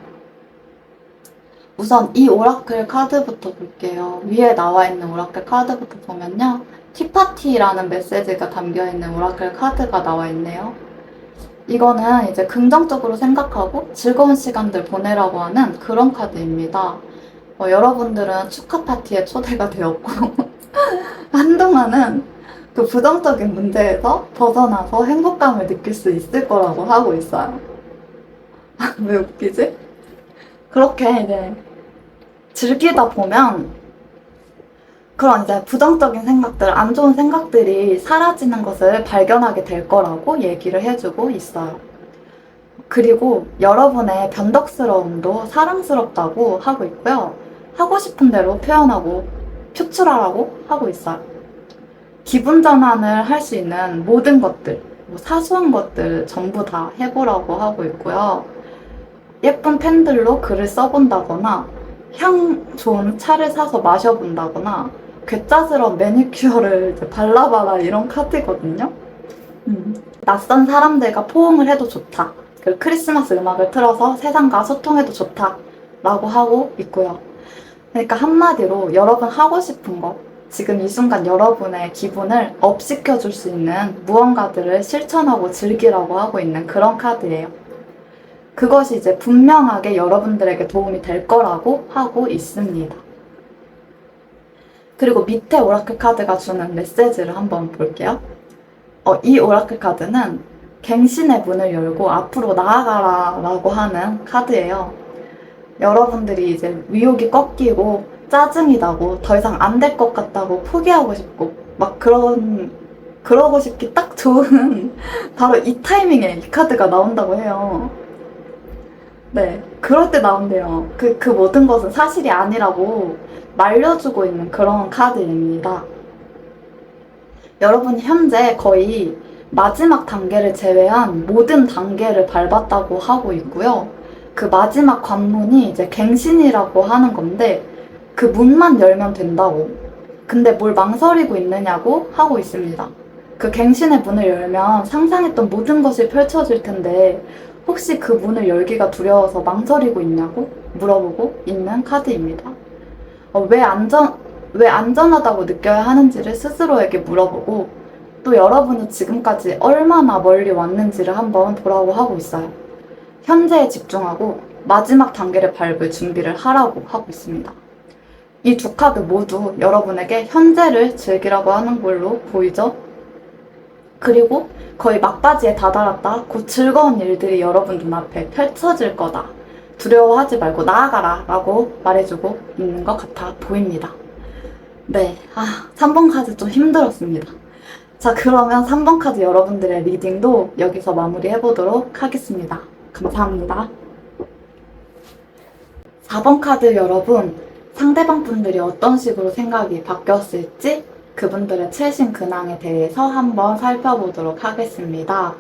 우선 이 오라클 카드부터 볼게요. 위에 나와 있는 오라클 카드부터 보면요. 티파티라는 메시지가 담겨있는 오라클 카드가 나와 있네요. 이거는 이제 긍정적으로 생각하고 즐거운 시간들 보내라고 하는 그런 카드입니다. 여러분들은 축하 파티에 초대가 되었고 한동안은 그 부정적인 문제에서 벗어나서 행복감을 느낄 수 있을 거라고 하고 있어요. 왜 웃기지? 그렇게 이제 즐기다 보면 그런 이제 부정적인 생각들, 안 좋은 생각들이 사라지는 것을 발견하게 될 거라고 얘기를 해주고 있어요. 그리고 여러분의 변덕스러움도 사랑스럽다고 하고 있고요. 하고 싶은 대로 표현하고 표출하라고 하고 있어요. 기분 전환을 할 수 있는 모든 것들, 사소한 것들 전부 다 해보라고 하고 있고요. 예쁜 펜들로 글을 써본다거나 향 좋은 차를 사서 마셔본다거나 괴짜스러운 매니큐어를 발라봐라 이런 카드거든요. 낯선 사람들과 포옹을 해도 좋다. 그리고 크리스마스 음악을 틀어서 세상과 소통해도 좋다. 라고 하고 있고요. 그러니까 한마디로 여러분 하고 싶은 거, 지금 이 순간 여러분의 기분을 업시켜줄 수 있는 무언가들을 실천하고 즐기라고 하고 있는 그런 카드예요. 그것이 이제 분명하게 여러분들에게 도움이 될 거라고 하고 있습니다. 그리고 밑에 오라클 카드가 주는 메시지를 한번 볼게요. 이 오라클 카드는 갱신의 문을 열고 앞으로 나아가라 라고 하는 카드예요. 여러분들이 이제 위욕이 꺾이고 짜증이 나고 더 이상 안 될 것 같다고 포기하고 싶고 막 그러고 싶기 딱 좋은 바로 이 타이밍에 이 카드가 나온다고 해요. 네, 그럴 때 나온대요. 그 모든 것은 사실이 아니라고 말려주고 있는 그런 카드입니다. 여러분 현재 거의 마지막 단계를 제외한 모든 단계를 밟았다고 하고 있고요. 그 마지막 관문이 이제 갱신이라고 하는 건데 그 문만 열면 된다고. 근데 뭘 망설이고 있느냐고 하고 있습니다. 그 갱신의 문을 열면 상상했던 모든 것이 펼쳐질 텐데 혹시 그 문을 열기가 두려워서 망설이고 있냐고 물어보고 있는 카드입니다. 왜 안전하다고 느껴야 하는지를 스스로에게 물어보고 또 여러분이 지금까지 얼마나 멀리 왔는지를 한번 보라고 하고 있어요. 현재에 집중하고 마지막 단계를 밟을 준비를 하라고 하고 있습니다. 이 두 카드 모두 여러분에게 현재를 즐기라고 하는 걸로 보이죠? 그리고 거의 막바지에 다다랐다. 곧 즐거운 일들이 여러분 눈앞에 펼쳐질 거다. 두려워하지 말고 나아가라 라고 말해주고 있는 것 같아 보입니다. 네, 3번 카드 좀 힘들었습니다. 자, 그러면 3번 카드 여러분들의 리딩도 여기서 마무리해보도록 하겠습니다. 감사합니다. 4번 카드 여러분, 상대방 분들이 어떤 식으로 생각이 바뀌었을지 그분들의 최신 근황에 대해서 한번 살펴보도록 하겠습니다.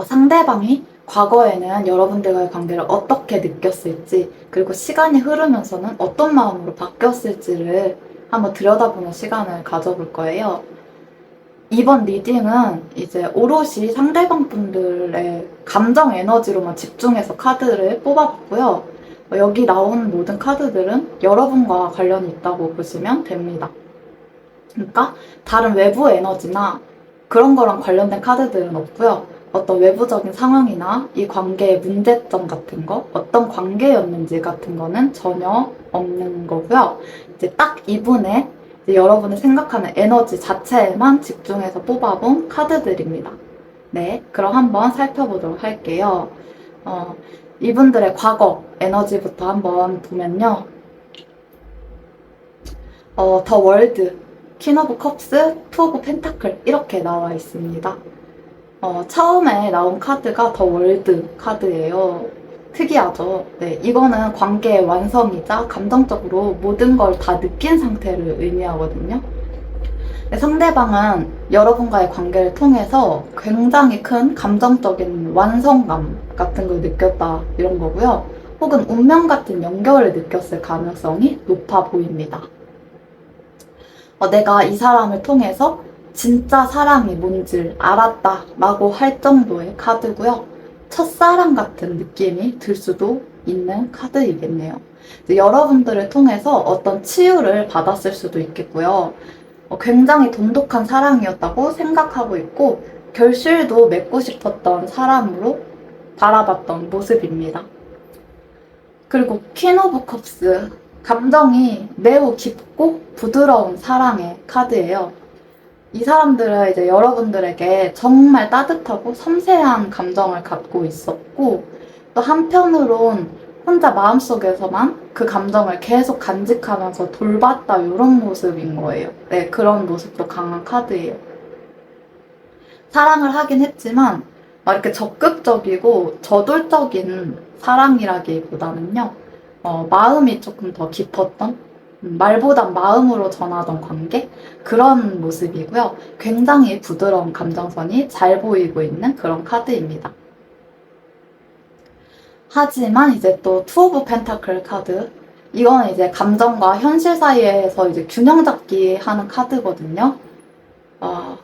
상대방이 과거에는 여러분들과의 관계를 어떻게 느꼈을지 그리고 시간이 흐르면서는 어떤 마음으로 바뀌었을지를 한번 들여다보는 시간을 가져볼 거예요. 이번 리딩은 이제 오롯이 상대방 분들의 감정 에너지로만 집중해서 카드를 뽑아봤고요. 여기 나온 모든 카드들은 여러분과 관련이 있다고 보시면 됩니다. 그러니까 다른 외부 에너지나 그런 거랑 관련된 카드들은 없고요. 어떤 외부적인 상황이나 이 관계의 문제점 같은 거, 어떤 관계였는지 같은 거는 전혀 없는 거고요. 이제 딱 이분의 여러분이 생각하는 에너지 자체에만 집중해서 뽑아본 카드들입니다. 네, 그럼 한번 살펴보도록 할게요. 이분들의 과거 에너지부터 한번 보면요. 더 월드, 퀸 오브 컵스, 투 오브 펜타클 이렇게 나와 있습니다. 처음에 나온 카드가 더 월드 카드예요. 특이하죠? 네, 이거는 관계의 완성이자 감정적으로 모든 걸 다 느낀 상태를 의미하거든요. 네, 상대방은 여러분과의 관계를 통해서 굉장히 큰 감정적인 완성감 같은 걸 느꼈다 이런 거고요. 혹은 운명 같은 연결을 느꼈을 가능성이 높아 보입니다. 내가 이 사람을 통해서 진짜 사랑이 뭔지를 알았다 라고 할 정도의 카드고요. 첫사랑 같은 느낌이 들 수도 있는 카드이겠네요. 여러분들을 통해서 어떤 치유를 받았을 수도 있겠고요. 굉장히 돈독한 사랑이었다고 생각하고 있고 결실도 맺고 싶었던 사람으로 바라봤던 모습입니다. 그리고 퀸 오브 컵스, 감정이 매우 깊고 부드러운 사랑의 카드예요. 이 사람들은 이제 여러분들에게 정말 따뜻하고 섬세한 감정을 갖고 있었고, 또 한편으론 혼자 마음속에서만 그 감정을 계속 간직하면서 돌봤다 이런 모습인 거예요. 네, 그런 모습도 강한 카드예요. 사랑을 하긴 했지만 막 이렇게 적극적이고 저돌적인 사랑이라기보다는요, 마음이 조금 더 깊었던, 말보단 마음으로 전하던 관계? 그런 모습이고요. 굉장히 부드러운 감정선이 잘 보이고 있는 그런 카드입니다. 하지만 이제 또 투 오브 펜타클 카드. 이거는 이제 감정과 현실 사이에서 이제 균형 잡기 하는 카드거든요.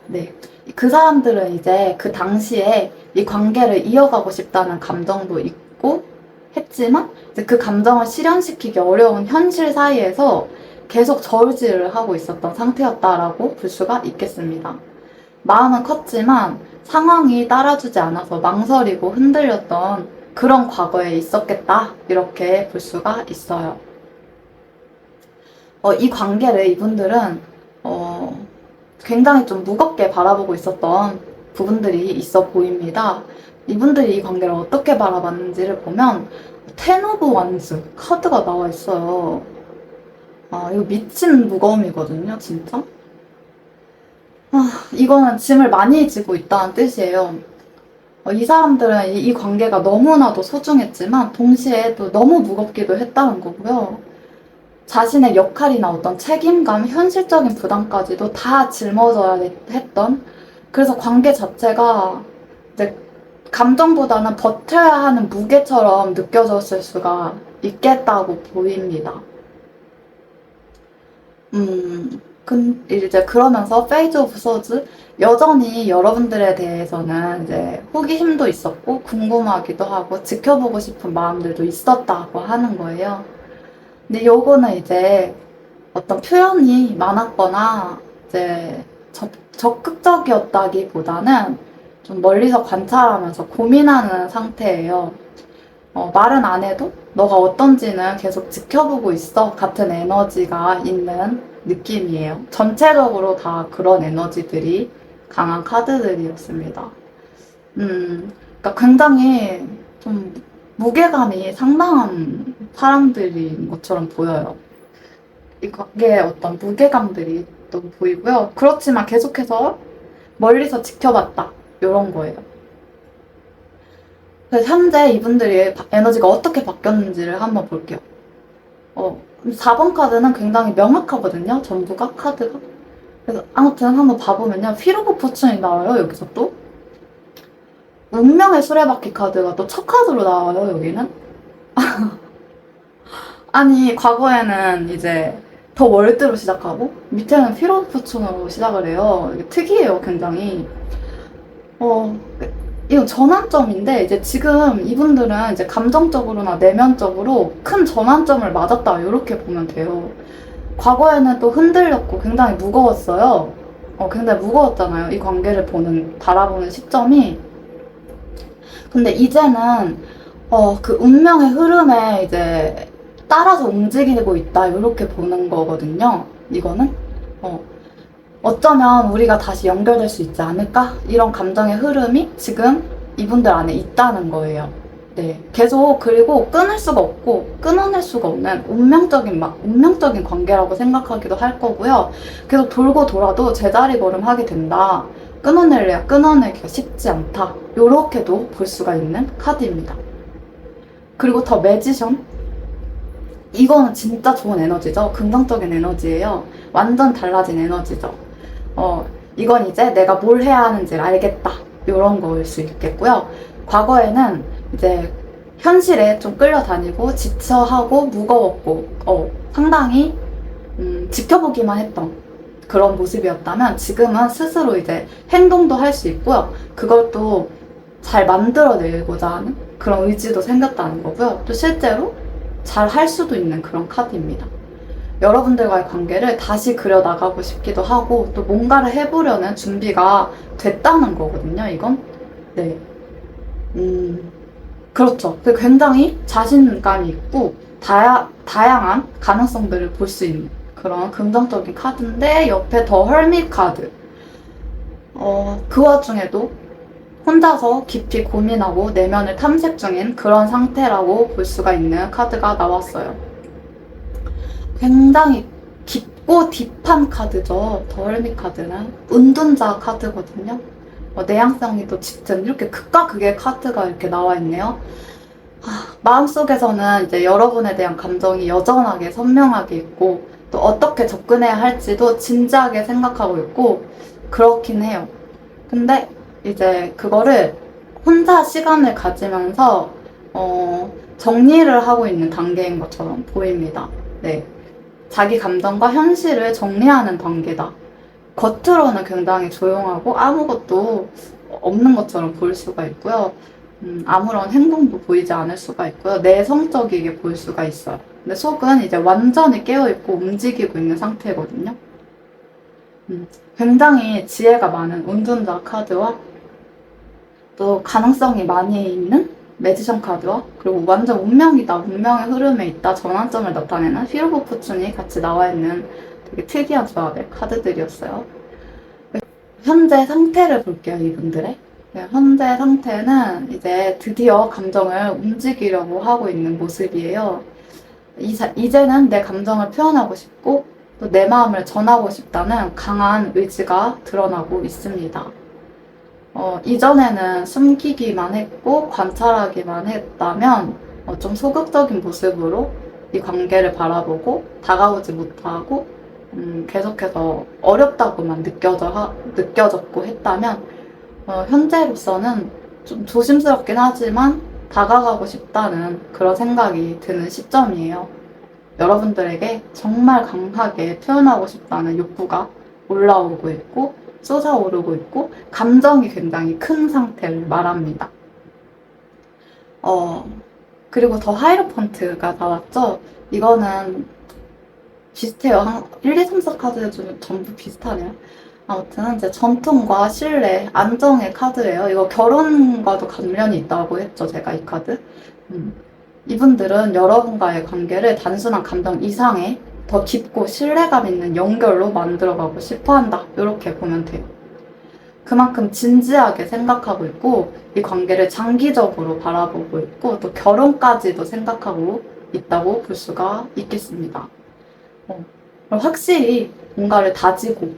네. 그 사람들은 이제 그 당시에 이 관계를 이어가고 싶다는 감정도 있고 했지만 이제 그 감정을 실현시키기 어려운 현실 사이에서 계속 저울질을 하고 있었던 상태였다라고 볼 수가 있겠습니다. 마음은 컸지만 상황이 따라주지 않아서 망설이고 흔들렸던 그런 과거에 있었겠다 이렇게 볼 수가 있어요. 이 관계를 이분들은 굉장히 좀 무겁게 바라보고 있었던 부분들이 있어 보입니다. 이분들이 이 관계를 어떻게 바라봤는지를 보면 텐 오브 완즈 카드가 나와 있어요. 이거 미친 무거움이거든요, 진짜. 이거는 짐을 많이 지고 있다는 뜻이에요. 이 사람들은 이 관계가 너무나도 소중했지만 동시에 또 너무 무겁기도 했다는 거고요. 자신의 역할이나 어떤 책임감, 현실적인 부담까지도 다 짊어져야 했던, 그래서 관계 자체가 이제 감정보다는 버텨야 하는 무게처럼 느껴졌을 수가 있겠다고 보입니다. 이제 그러면서 페이즈 오브 소즈, 여전히 여러분들에 대해서는 이제 호기심도 있었고 궁금하기도 하고 지켜보고 싶은 마음들도 있었다고 하는 거예요. 근데 요거는 이제 어떤 표현이 많았거나 이제 적극적이었다기보다는 좀 멀리서 관찰하면서 고민하는 상태예요. 말은 안 해도 너가 어떤지는 계속 지켜보고 있어 같은 에너지가 있는 느낌이에요. 전체적으로 다 그런 에너지들이 강한 카드들이었습니다. 그러니까 굉장히 좀 무게감이 상당한 사람들인 것처럼 보여요. 이 관계에 어떤 무게감들이 또 보이고요. 그렇지만 계속해서 멀리서 지켜봤다. 이런 거예요. 그래서 현재 이분들의 에너지가 어떻게 바뀌었는지를 한번 볼게요. 4번 카드는 굉장히 명확하거든요. 전부가 카드가. 그래서 아무튼 한번 봐보면요. 휠 오브 포춘이 나와요. 여기서 또. 운명의 수레바퀴 카드가 또 첫 카드로 나와요. 여기는. 아니 과거에는 이제 더 월드로 시작하고 밑에는 피로부촌으로 시작을 해요. 이게 특이해요, 굉장히. 어, 이건 전환점인데 이제 지금 이분들은 이제 감정적으로나 내면적으로 큰 전환점을 맞았다 이렇게 보면 돼요. 과거에는 또 흔들렸고 굉장히 무거웠어요. 굉장히 무거웠잖아요. 이 관계를 바라보는 시점이. 근데 이제는 그 운명의 흐름에 이제 따라서 움직이고 있다 이렇게 보는 거거든요. 이거는 어쩌면 우리가 다시 연결될 수 있지 않을까? 이런 감정의 흐름이 지금 이분들 안에 있다는 거예요. 네. 계속, 그리고 끊을 수가 없고, 끊어낼 수가 없는 운명적인 관계라고 생각하기도 할 거고요. 계속 돌고 돌아도 제자리 걸음하게 된다. 끊어내기가 쉽지 않다. 요렇게도 볼 수가 있는 카드입니다. 그리고 더 매지션. 이거는 진짜 좋은 에너지죠. 긍정적인 에너지예요. 완전 달라진 에너지죠. 이건 이제 내가 뭘 해야 하는지를 알겠다. 이런 거일 수 있겠고요. 과거에는 이제 현실에 좀 끌려다니고 지쳐하고 무거웠고, 상당히, 지켜보기만 했던 그런 모습이었다면 지금은 스스로 이제 행동도 할 수 있고요. 그걸 또 잘 만들어내고자 하는 그런 의지도 생겼다는 거고요. 또 실제로 잘 할 수도 있는 그런 카드입니다. 여러분들과의 관계를 다시 그려나가고 싶기도 하고 또 뭔가를 해보려는 준비가 됐다는 거거든요, 이건. 네. 그렇죠. 굉장히 자신감이 있고 다양한 가능성들을 볼 수 있는 그런 긍정적인 카드인데 옆에 더 헐밋 카드. 그 와중에도 혼자서 깊이 고민하고 내면을 탐색 중인 그런 상태라고 볼 수가 있는 카드가 나왔어요. 굉장히 깊고 딥한 카드죠. 더 헐밋 카드는 은둔자 카드거든요. 내향성이 또 짙은 이렇게 극과 극의 카드가 이렇게 나와 있네요. 마음속에서는 이제 여러분에 대한 감정이 여전하게 선명하게 있고 또 어떻게 접근해야 할지도 진지하게 생각하고 있고 그렇긴 해요. 근데 이제 그거를 혼자 시간을 가지면서 정리를 하고 있는 단계인 것처럼 보입니다. 네. 자기 감정과 현실을 정리하는 단계다. 겉으로는 굉장히 조용하고 아무것도 없는 것처럼 보일 수가 있고요. 아무런 행동도 보이지 않을 수가 있고요. 내성적이게 보일 수가 있어요. 근데 속은 이제 완전히 깨어있고 움직이고 있는 상태거든요. 굉장히 지혜가 많은 운전자 카드와 또 가능성이 많이 있는 매지션 카드와 그리고 완전 운명이다, 운명의 흐름에 있다, 전환점을 나타내는 휠 오브 포춘이 같이 나와 있는 되게 특이한 조합의 카드들이었어요. 현재 상태를 볼게요, 이분들의. 현재 상태는 이제 드디어 감정을 움직이려고 하고 있는 모습이에요. 이제는 내 감정을 표현하고 싶고 또 내 마음을 전하고 싶다는 강한 의지가 드러나고 있습니다. 이전에는 숨기기만 했고 관찰하기만 했다면 좀 소극적인 모습으로 이 관계를 바라보고 다가오지 못하고 계속해서 어렵다고만 느껴졌고 했다면 현재로서는 좀 조심스럽긴 하지만 다가가고 싶다는 그런 생각이 드는 시점이에요. 여러분들에게 정말 강하게 표현하고 싶다는 욕구가 올라오고 있고 쏟아오르고 있고 감정이 굉장히 큰 상태를 말합니다. 그리고 더 하이로펀트가 나왔죠. 이거는 비슷해요. 1, 2, 3, 4 카드 중 전부 비슷하네요. 아무튼 이제 전통과 신뢰, 안정의 카드예요. 이거 결혼과도 관련이 있다고 했죠, 제가 이 카드. 이분들은 여러분과의 관계를 단순한 감정 이상의 더 깊고 신뢰감 있는 연결로 만들어가고 싶어한다. 이렇게 보면 돼요. 그만큼 진지하게 생각하고 있고 이 관계를 장기적으로 바라보고 있고 또 결혼까지도 생각하고 있다고 볼 수가 있겠습니다. 확실히 뭔가를 다지고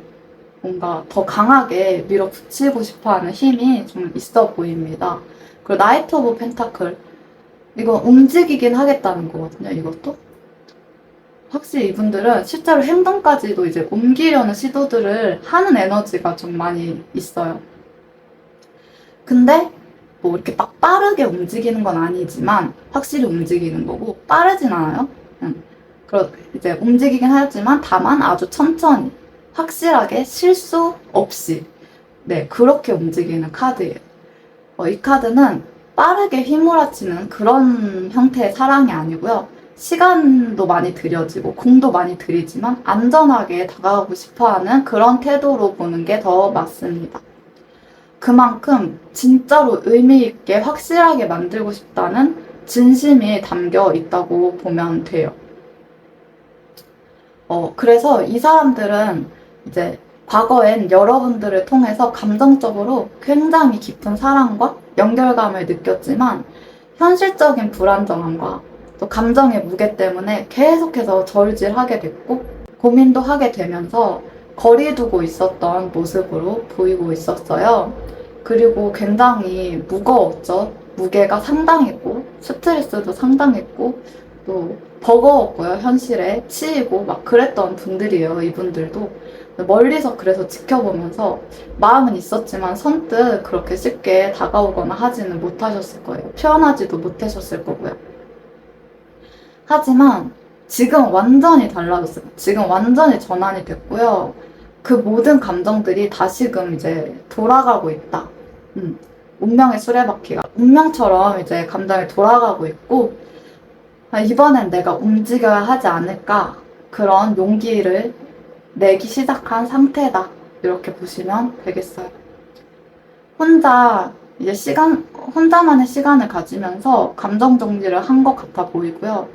뭔가 더 강하게 밀어붙이고 싶어하는 힘이 좀 있어 보입니다. 그리고 나이트 오브 펜타클 이거 움직이긴 하겠다는 거거든요. 이것도 확실히 이분들은 실제로 행동까지도 이제 옮기려는 시도들을 하는 에너지가 좀 많이 있어요. 근데 뭐 이렇게 막 빠르게 움직이는 건 아니지만 확실히 움직이는 거고 빠르진 않아요. 이제 움직이긴 하지만 다만 아주 천천히, 확실하게 실수 없이, 네, 그렇게 움직이는 카드예요. 이 카드는 빠르게 휘몰아치는 그런 형태의 사랑이 아니고요. 시간도 많이 들여지고 공도 많이 들이지만 안전하게 다가가고 싶어하는 그런 태도로 보는 게 더 맞습니다. 그만큼 진짜로 의미 있게 확실하게 만들고 싶다는 진심이 담겨 있다고 보면 돼요. 그래서 이 사람들은 이제 과거엔 여러분들을 통해서 감정적으로 굉장히 깊은 사랑과 연결감을 느꼈지만 현실적인 불안정함과 또 감정의 무게 때문에 계속해서 저울질하게 됐고 고민도 하게 되면서 거리 두고 있었던 모습으로 보이고 있었어요. 그리고 굉장히 무거웠죠. 무게가 상당했고 스트레스도 상당했고 또 버거웠고요. 현실에 치이고 막 그랬던 분들이에요. 이분들도 멀리서 그래서 지켜보면서 마음은 있었지만 선뜻 그렇게 쉽게 다가오거나 하지는 못하셨을 거예요. 표현하지도 못하셨을 거고요. 하지만 지금 완전히 달라졌어요. 지금 완전히 전환이 됐고요. 그 모든 감정들이 다시금 이제 돌아가고 있다. 운명의 수레바퀴가 운명처럼 이제 감정이 돌아가고 있고 이번엔 내가 움직여야 하지 않을까 그런 용기를 내기 시작한 상태다. 이렇게 보시면 되겠어요. 혼자만의 시간을 가지면서 감정 정리를 한 것 같아 보이고요.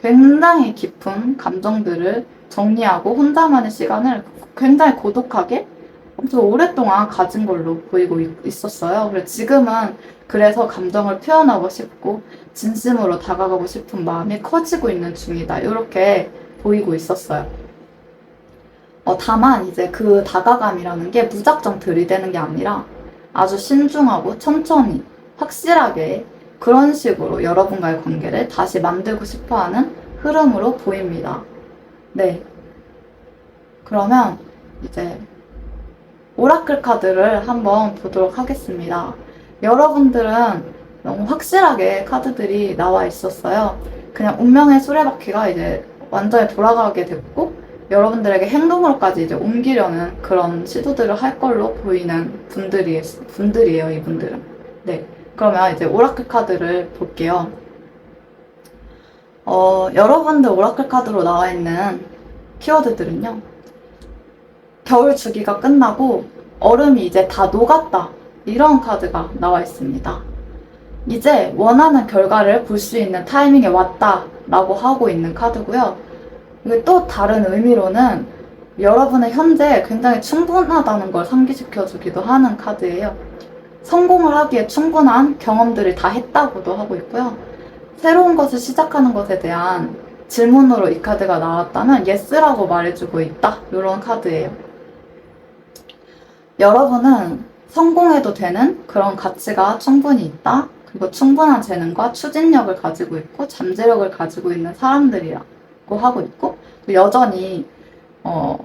굉장히 깊은 감정들을 정리하고 혼자만의 시간을 굉장히 고독하게 엄청 오랫동안 가진 걸로 보이고 있었어요. 그래서 지금은 그래서 감정을 표현하고 싶고 진심으로 다가가고 싶은 마음이 커지고 있는 중이다. 이렇게 보이고 있었어요. 다만 이제 그 다가감이라는 게 무작정 들이대는 게 아니라 아주 신중하고 천천히 확실하게 그런 식으로 여러분과의 관계를 다시 만들고 싶어하는 흐름으로 보입니다. 네. 그러면 이제 오라클 카드를 한번 보도록 하겠습니다. 여러분들은 너무 확실하게 카드들이 나와 있었어요. 그냥 운명의 수레바퀴가 이제 완전히 돌아가게 됐고 여러분들에게 행동으로까지 이제 옮기려는 그런 시도들을 할 걸로 보이는 분들이에요, 이분들은. 네. 그러면 이제 오라클 카드를 볼게요. 여러분들 오라클 카드로 나와 있는 키워드들은요. 겨울 주기가 끝나고 얼음이 이제 다 녹았다. 이런 카드가 나와 있습니다. 이제 원하는 결과를 볼 수 있는 타이밍에 왔다. 라고 하고 있는 카드고요. 이게 또 다른 의미로는 여러분의 현재 굉장히 충분하다는 걸 상기시켜주기도 하는 카드예요. 성공을 하기에 충분한 경험들을 다 했다고도 하고 있고요. 새로운 것을 시작하는 것에 대한 질문으로 이 카드가 나왔다면 yes라고 말해주고 있다. 이런 카드예요. 여러분은 성공해도 되는 그런 가치가 충분히 있다. 그리고 충분한 재능과 추진력을 가지고 있고 잠재력을 가지고 있는 사람들이라고 하고 있고 또 여전히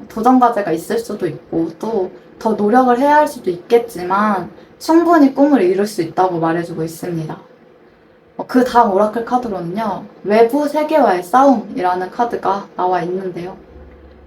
도전 과제가 있을 수도 있고 또 더 노력을 해야 할 수도 있겠지만 충분히 꿈을 이룰 수 있다고 말해주고 있습니다. 그 다음 오라클 카드로는요. 외부 세계와의 싸움이라는 카드가 나와 있는데요.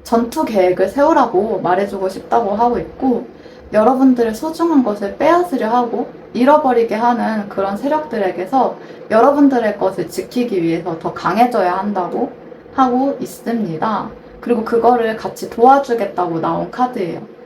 전투 계획을 세우라고 말해주고 싶다고 하고 있고 여러분들의 소중한 것을 빼앗으려 하고 잃어버리게 하는 그런 세력들에게서 여러분들의 것을 지키기 위해서 더 강해져야 한다고 하고 있습니다. 그리고 그거를 같이 도와주겠다고 나온 카드예요.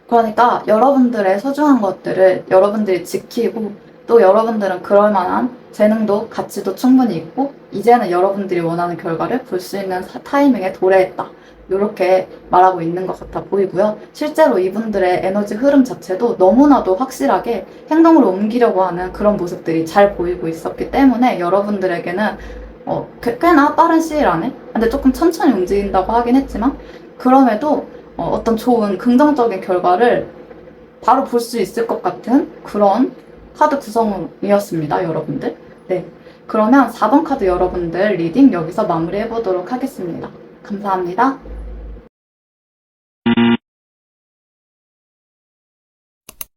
그러니까 여러분들의 소중한 것들을 여러분들이 지키고 또 여러분들은 그럴 만한 재능도 가치도 충분히 있고 이제는 여러분들이 원하는 결과를 볼 수 있는 타이밍에 도래했다. 이렇게 말하고 있는 것 같아 보이고요. 실제로 이분들의 에너지 흐름 자체도 너무나도 확실하게 행동으로 옮기려고 하는 그런 모습들이 잘 보이고 있었기 때문에 여러분들에게는 꽤나 빠른 시일 안에 근데 조금 천천히 움직인다고 하긴 했지만 그럼에도 어떤 좋은 긍정적인 결과를 바로 볼 수 있을 것 같은 그런 카드 구성이었습니다, 여러분들. 네. 그러면 4번 카드 여러분들 리딩 여기서 마무리해 보도록 하겠습니다. 감사합니다.